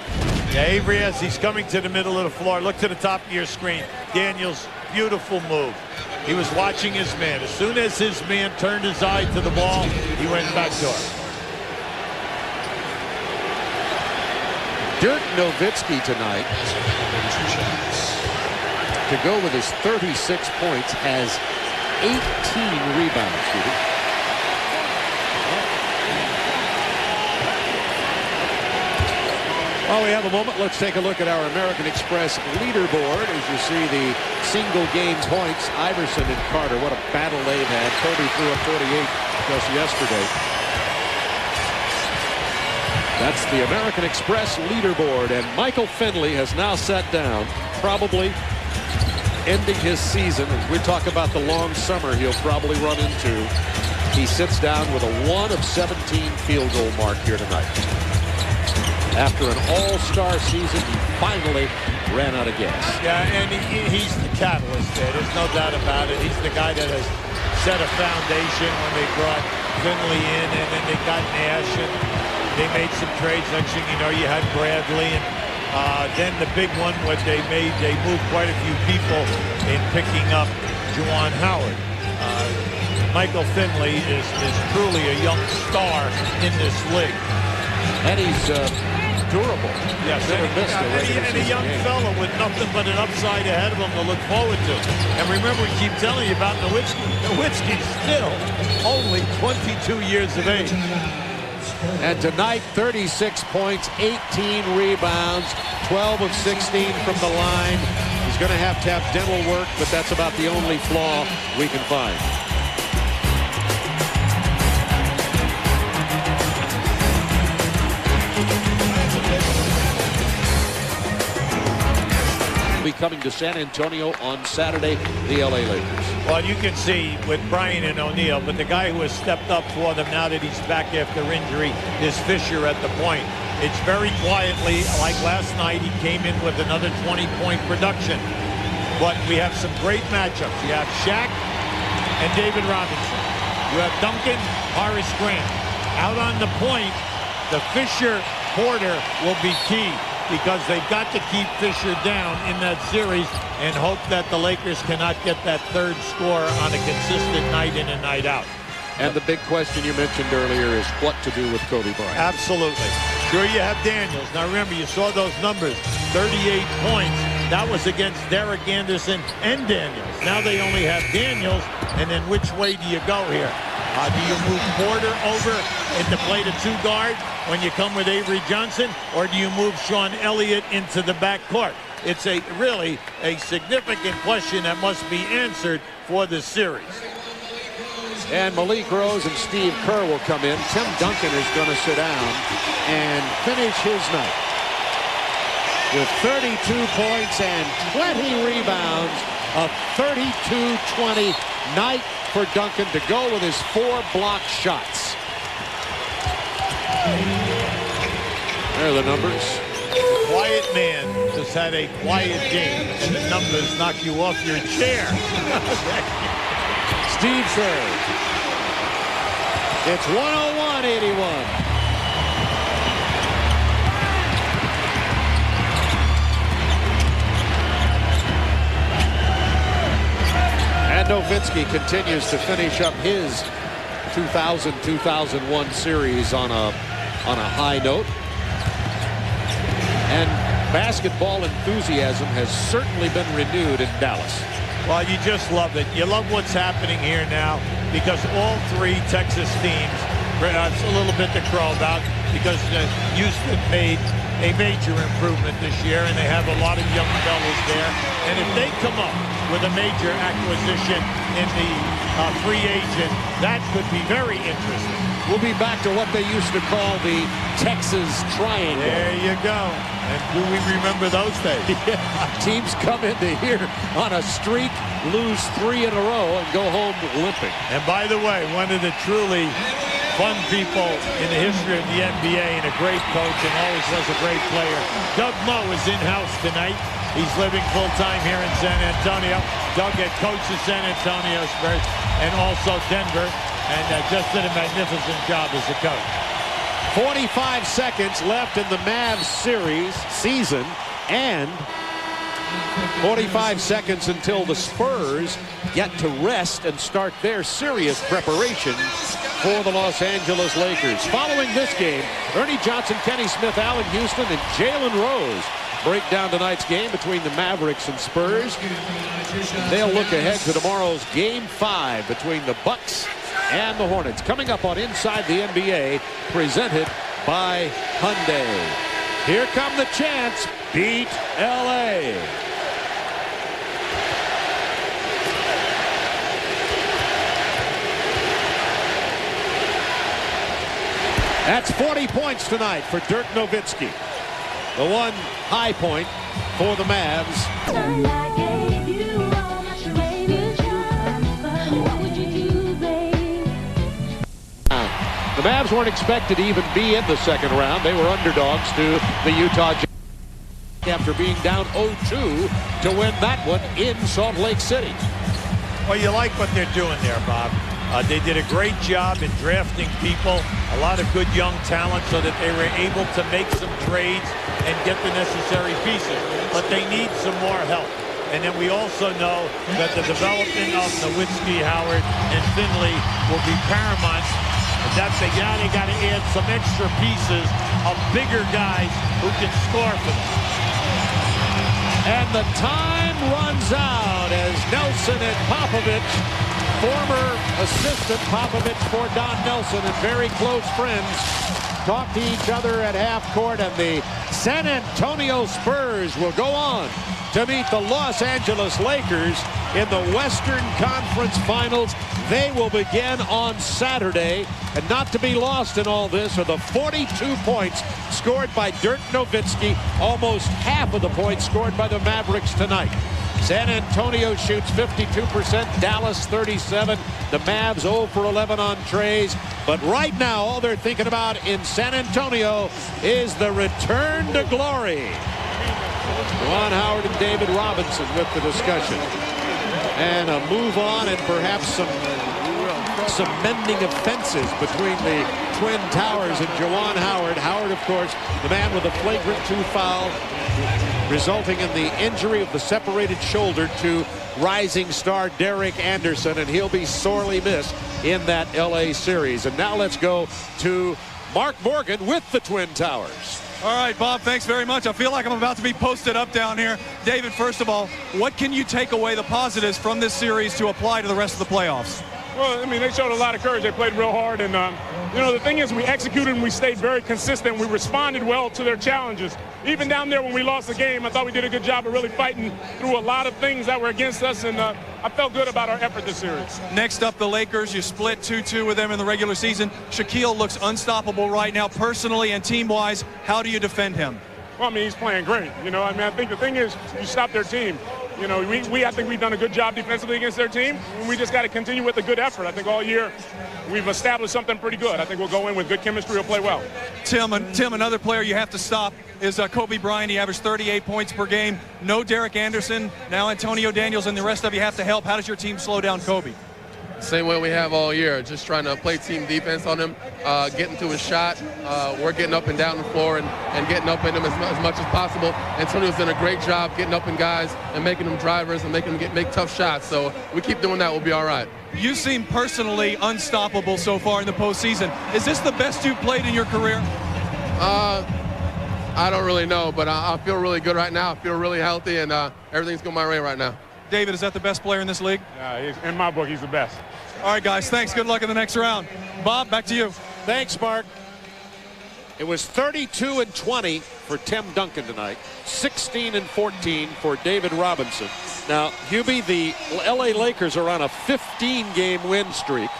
C: Yeah, Avery, as he's coming to the middle of the floor, look to the top of your screen. Daniels beautiful move. He was watching his man. As soon as his man turned his eye to the ball, he went back to it.
B: Dirk Nowitzki tonight, to go with his 36 points, has 18 rebounds. While we have a moment, let's take a look at our American Express leaderboard. As you see the single game points, Iverson and Carter, what a battle they've had. Kobe threw a 48 just yesterday. That's the American Express leaderboard, and Michael Finley has now sat down, probably ending his season. As we talk about the long summer he'll probably run into, he sits down with a 1 of 17 field goal mark here tonight. After an all-star season, he finally ran out of gas.
C: Yeah, and he's the catalyst there. There's no doubt about it. He's the guy that has set a foundation when they brought Finley in, and then they got Nash, and they made some trades. Next thing you know, you had Bradley, and then the big one, what they moved quite a few people in picking up Juwan Howard. Michael Finley is truly a young star in this league.
B: And he's durable.
C: Yes, and a young fella with nothing but an upside ahead of him to look forward to. And remember, we keep telling you about Nowitzki. Nowitzki's still only 22 years of age.
B: And tonight, 36 points, 18 rebounds, 12 of 16 from the line. He's going to have dental work, but that's about the only flaw we can find. Be coming to San Antonio on Saturday, the LA Lakers.
C: Well, you can see with Brian and O'Neal, but the guy who has stepped up for them now that he's back after injury is Fisher at the point. It's very quietly, like last night, he came in with another 20-point production. But we have some great matchups. You have Shaq and David Robinson. You have Duncan, Horace Grant. Out on the point, the Fisher-Porter will be key, because they've got to keep Fisher down in that series and hope that the Lakers cannot get that third score on a consistent night in and night out.
B: And the big question you mentioned earlier is what to do with Kobe Bryant.
C: Absolutely. Sure, you have Daniels. Now remember, you saw those numbers, 38 points. That was against Derek Anderson and Daniels. Now they only have Daniels, and then which way do you go here? Do you move Porter over and to play the 2 guard when you come with Avery Johnson, or do you move Sean Elliott into the backcourt? It's really a significant question that must be answered for this series.
B: And Malik Rose and Steve Kerr will come in. Tim Duncan is going to sit down and finish his night with 32 points and 20 rebounds. A 32-20 night for Duncan to go with his 4 block shots. There are the numbers.
C: The quiet man just had a quiet game, and the numbers knock you off your chair.
B: Steve Kerr. It's 101-81. And Nowitzki continues to finish up his 2000-2001 series on a high note. And basketball enthusiasm has certainly been renewed in Dallas.
C: Well, you just love it. You love what's happening here now, because all 3 Texas teams, it's a little bit to crow about, because Houston made a major improvement this year, and they have a lot of young fellas there. And if they come up with a major acquisition in the free agent, that could be very interesting.
B: We'll be back to what they used to call the Texas Triangle.
C: There you go. And do we remember those days?
B: Teams come into here on a streak, lose 3 in a row, and go home limping.
C: And by the way, one of the truly fun people in the history of the NBA, and a great coach, and always was a great player, Doug Moe is in-house tonight. He's living full-time here in San Antonio. Doug had coached the San Antonio Spurs and also Denver, and just did a magnificent job as a coach. 45
B: seconds left in the Mavs season, and 45 seconds until the Spurs get to rest and start their serious preparation for the Los Angeles Lakers. Following this game, Ernie Johnson, Kenny Smith, Allen Houston, and Jalen Rose break down tonight's game between the Mavericks and Spurs. They'll look ahead to tomorrow's Game 5 between the Bucks and the Hornets. Coming up on Inside the NBA, presented by Hyundai. Here come the chants. Beat LA. That's 40 points tonight for Dirk Nowitzki. The one high point for the Mavs. The Mavs weren't expected to even be in the second round. They were underdogs to the Utah Jazz after being down 0-2 to win that one in Salt Lake City.
C: Well, you like what they're doing there, Bob. They did a great job in drafting people, a lot of good young talent, so that they were able to make some trades and get the necessary pieces. But they need some more help. And then we also know that the development of Nowitzki, Howard, and Finley will be paramount. And that's they got to add some extra pieces of bigger guys who can score for them.
B: And the time runs out as Nelson and Popovich, former assistant Popovich for Don Nelson and very close friends, talk to each other at half court, and the San Antonio Spurs will go on to meet the Los Angeles Lakers in the Western Conference Finals. They will begin on Saturday, and not to be lost in all this are the 42 points scored by Dirk Nowitzki, almost half of the points scored by the Mavericks tonight. San Antonio shoots 52%, Dallas 37%, the Mavs 0 for 11 on treys. But right now, all they're thinking about in San Antonio is the return to glory. Juwan Howard and David Robinson with the discussion. And a move on and perhaps some mending of fences between the Twin Towers and Juwan Howard. Howard, of course, the man with a flagrant 2 foul, resulting in the injury of the separated shoulder to rising star Derek Anderson, and he'll be sorely missed in that LA series. And now let's go to Mark Morgan with the Twin Towers.
E: All right, Bob, thanks very much. I feel like I'm about to be posted up down here. David, first of all, what can you take away the positives from this series to apply to the rest of the playoffs?
I: Well, I mean, they showed a lot of courage. They played real hard. And, you know, the thing is we executed and we stayed very consistent. We responded well to their challenges. Even down there when we lost the game, I thought we did a good job of really fighting through a lot of things that were against us. And I felt good about our effort this series.
E: Next up, the Lakers. You split 2-2 with them in the regular season. Shaquille looks unstoppable right now, personally and team-wise. How do you defend him?
I: Well, I mean, he's playing great. You know, I mean, I think the thing is you stop their team. You know, I think we've done a good job defensively against their team, and we just got to continue with a good effort. I think all year we've established something pretty good. I think we'll go in with good chemistry. We'll play well.
E: Tim, another player you have to stop is Kobe Bryant. He averaged 38 points per game. No Derek Anderson. Now Antonio Daniels and the rest of you have to help. How does your team slow down Kobe?
J: Same way we have all year, just trying to play team defense on him, getting to his shot. We're getting up and down the floor and getting up in him as much as possible. Antonio's done a great job getting up in guys and making them drivers and making them make tough shots. So we keep doing that, we'll be all right.
E: You seem personally unstoppable so far in the postseason. Is this the best you've played in your career?
J: I don't really know, but I feel really good right now. I feel really healthy, and everything's going my way right now.
E: David, is that the best player in this league?
I: In my book, he's the best.
E: All right, guys, thanks. Good luck in the next round. Bob, back to you.
B: Thanks, Mark. It was 32-20 for Tim Duncan tonight, 16-14 for David Robinson. Now, Hubie, the LA Lakers are on a 15-game win streak.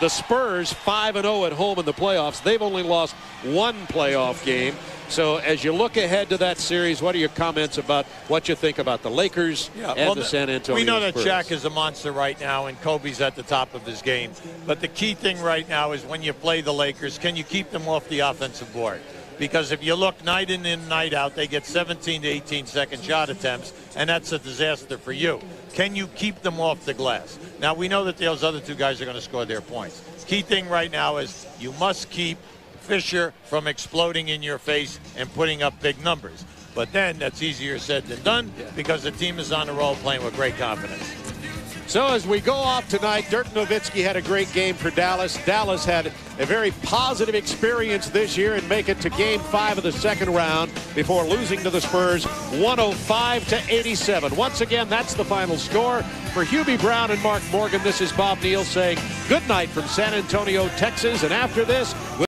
B: The Spurs 5-0 at home in the playoffs. They've only lost one playoff game. So as you look ahead to that series, what are your comments about what you think about the Lakers and the San Antonio
C: We know that
B: Spurs?
C: Shaq is a monster right now, and Kobe's at the top of his game. But the key thing right now is when you play the Lakers, can you keep them off the offensive board? Because if you look night in and night out, they get 17 to 18 second shot attempts, and that's a disaster for you. Can you keep them off the glass? Now, we know that those other two guys are going to score their points. Key thing right now is you must keep Fisher from exploding in your face and putting up big numbers. But then that's easier said than done because the team is on the roll playing with great confidence.
B: So as we go off tonight, Dirk Nowitzki had a great game for Dallas. Dallas had a very positive experience this year and make it to Game 5 of the second round before losing to the Spurs 105-87. Once again, that's the final score. For Hubie Brown and Mark Morgan, this is Bob Neal saying good night from San Antonio, Texas. And after this,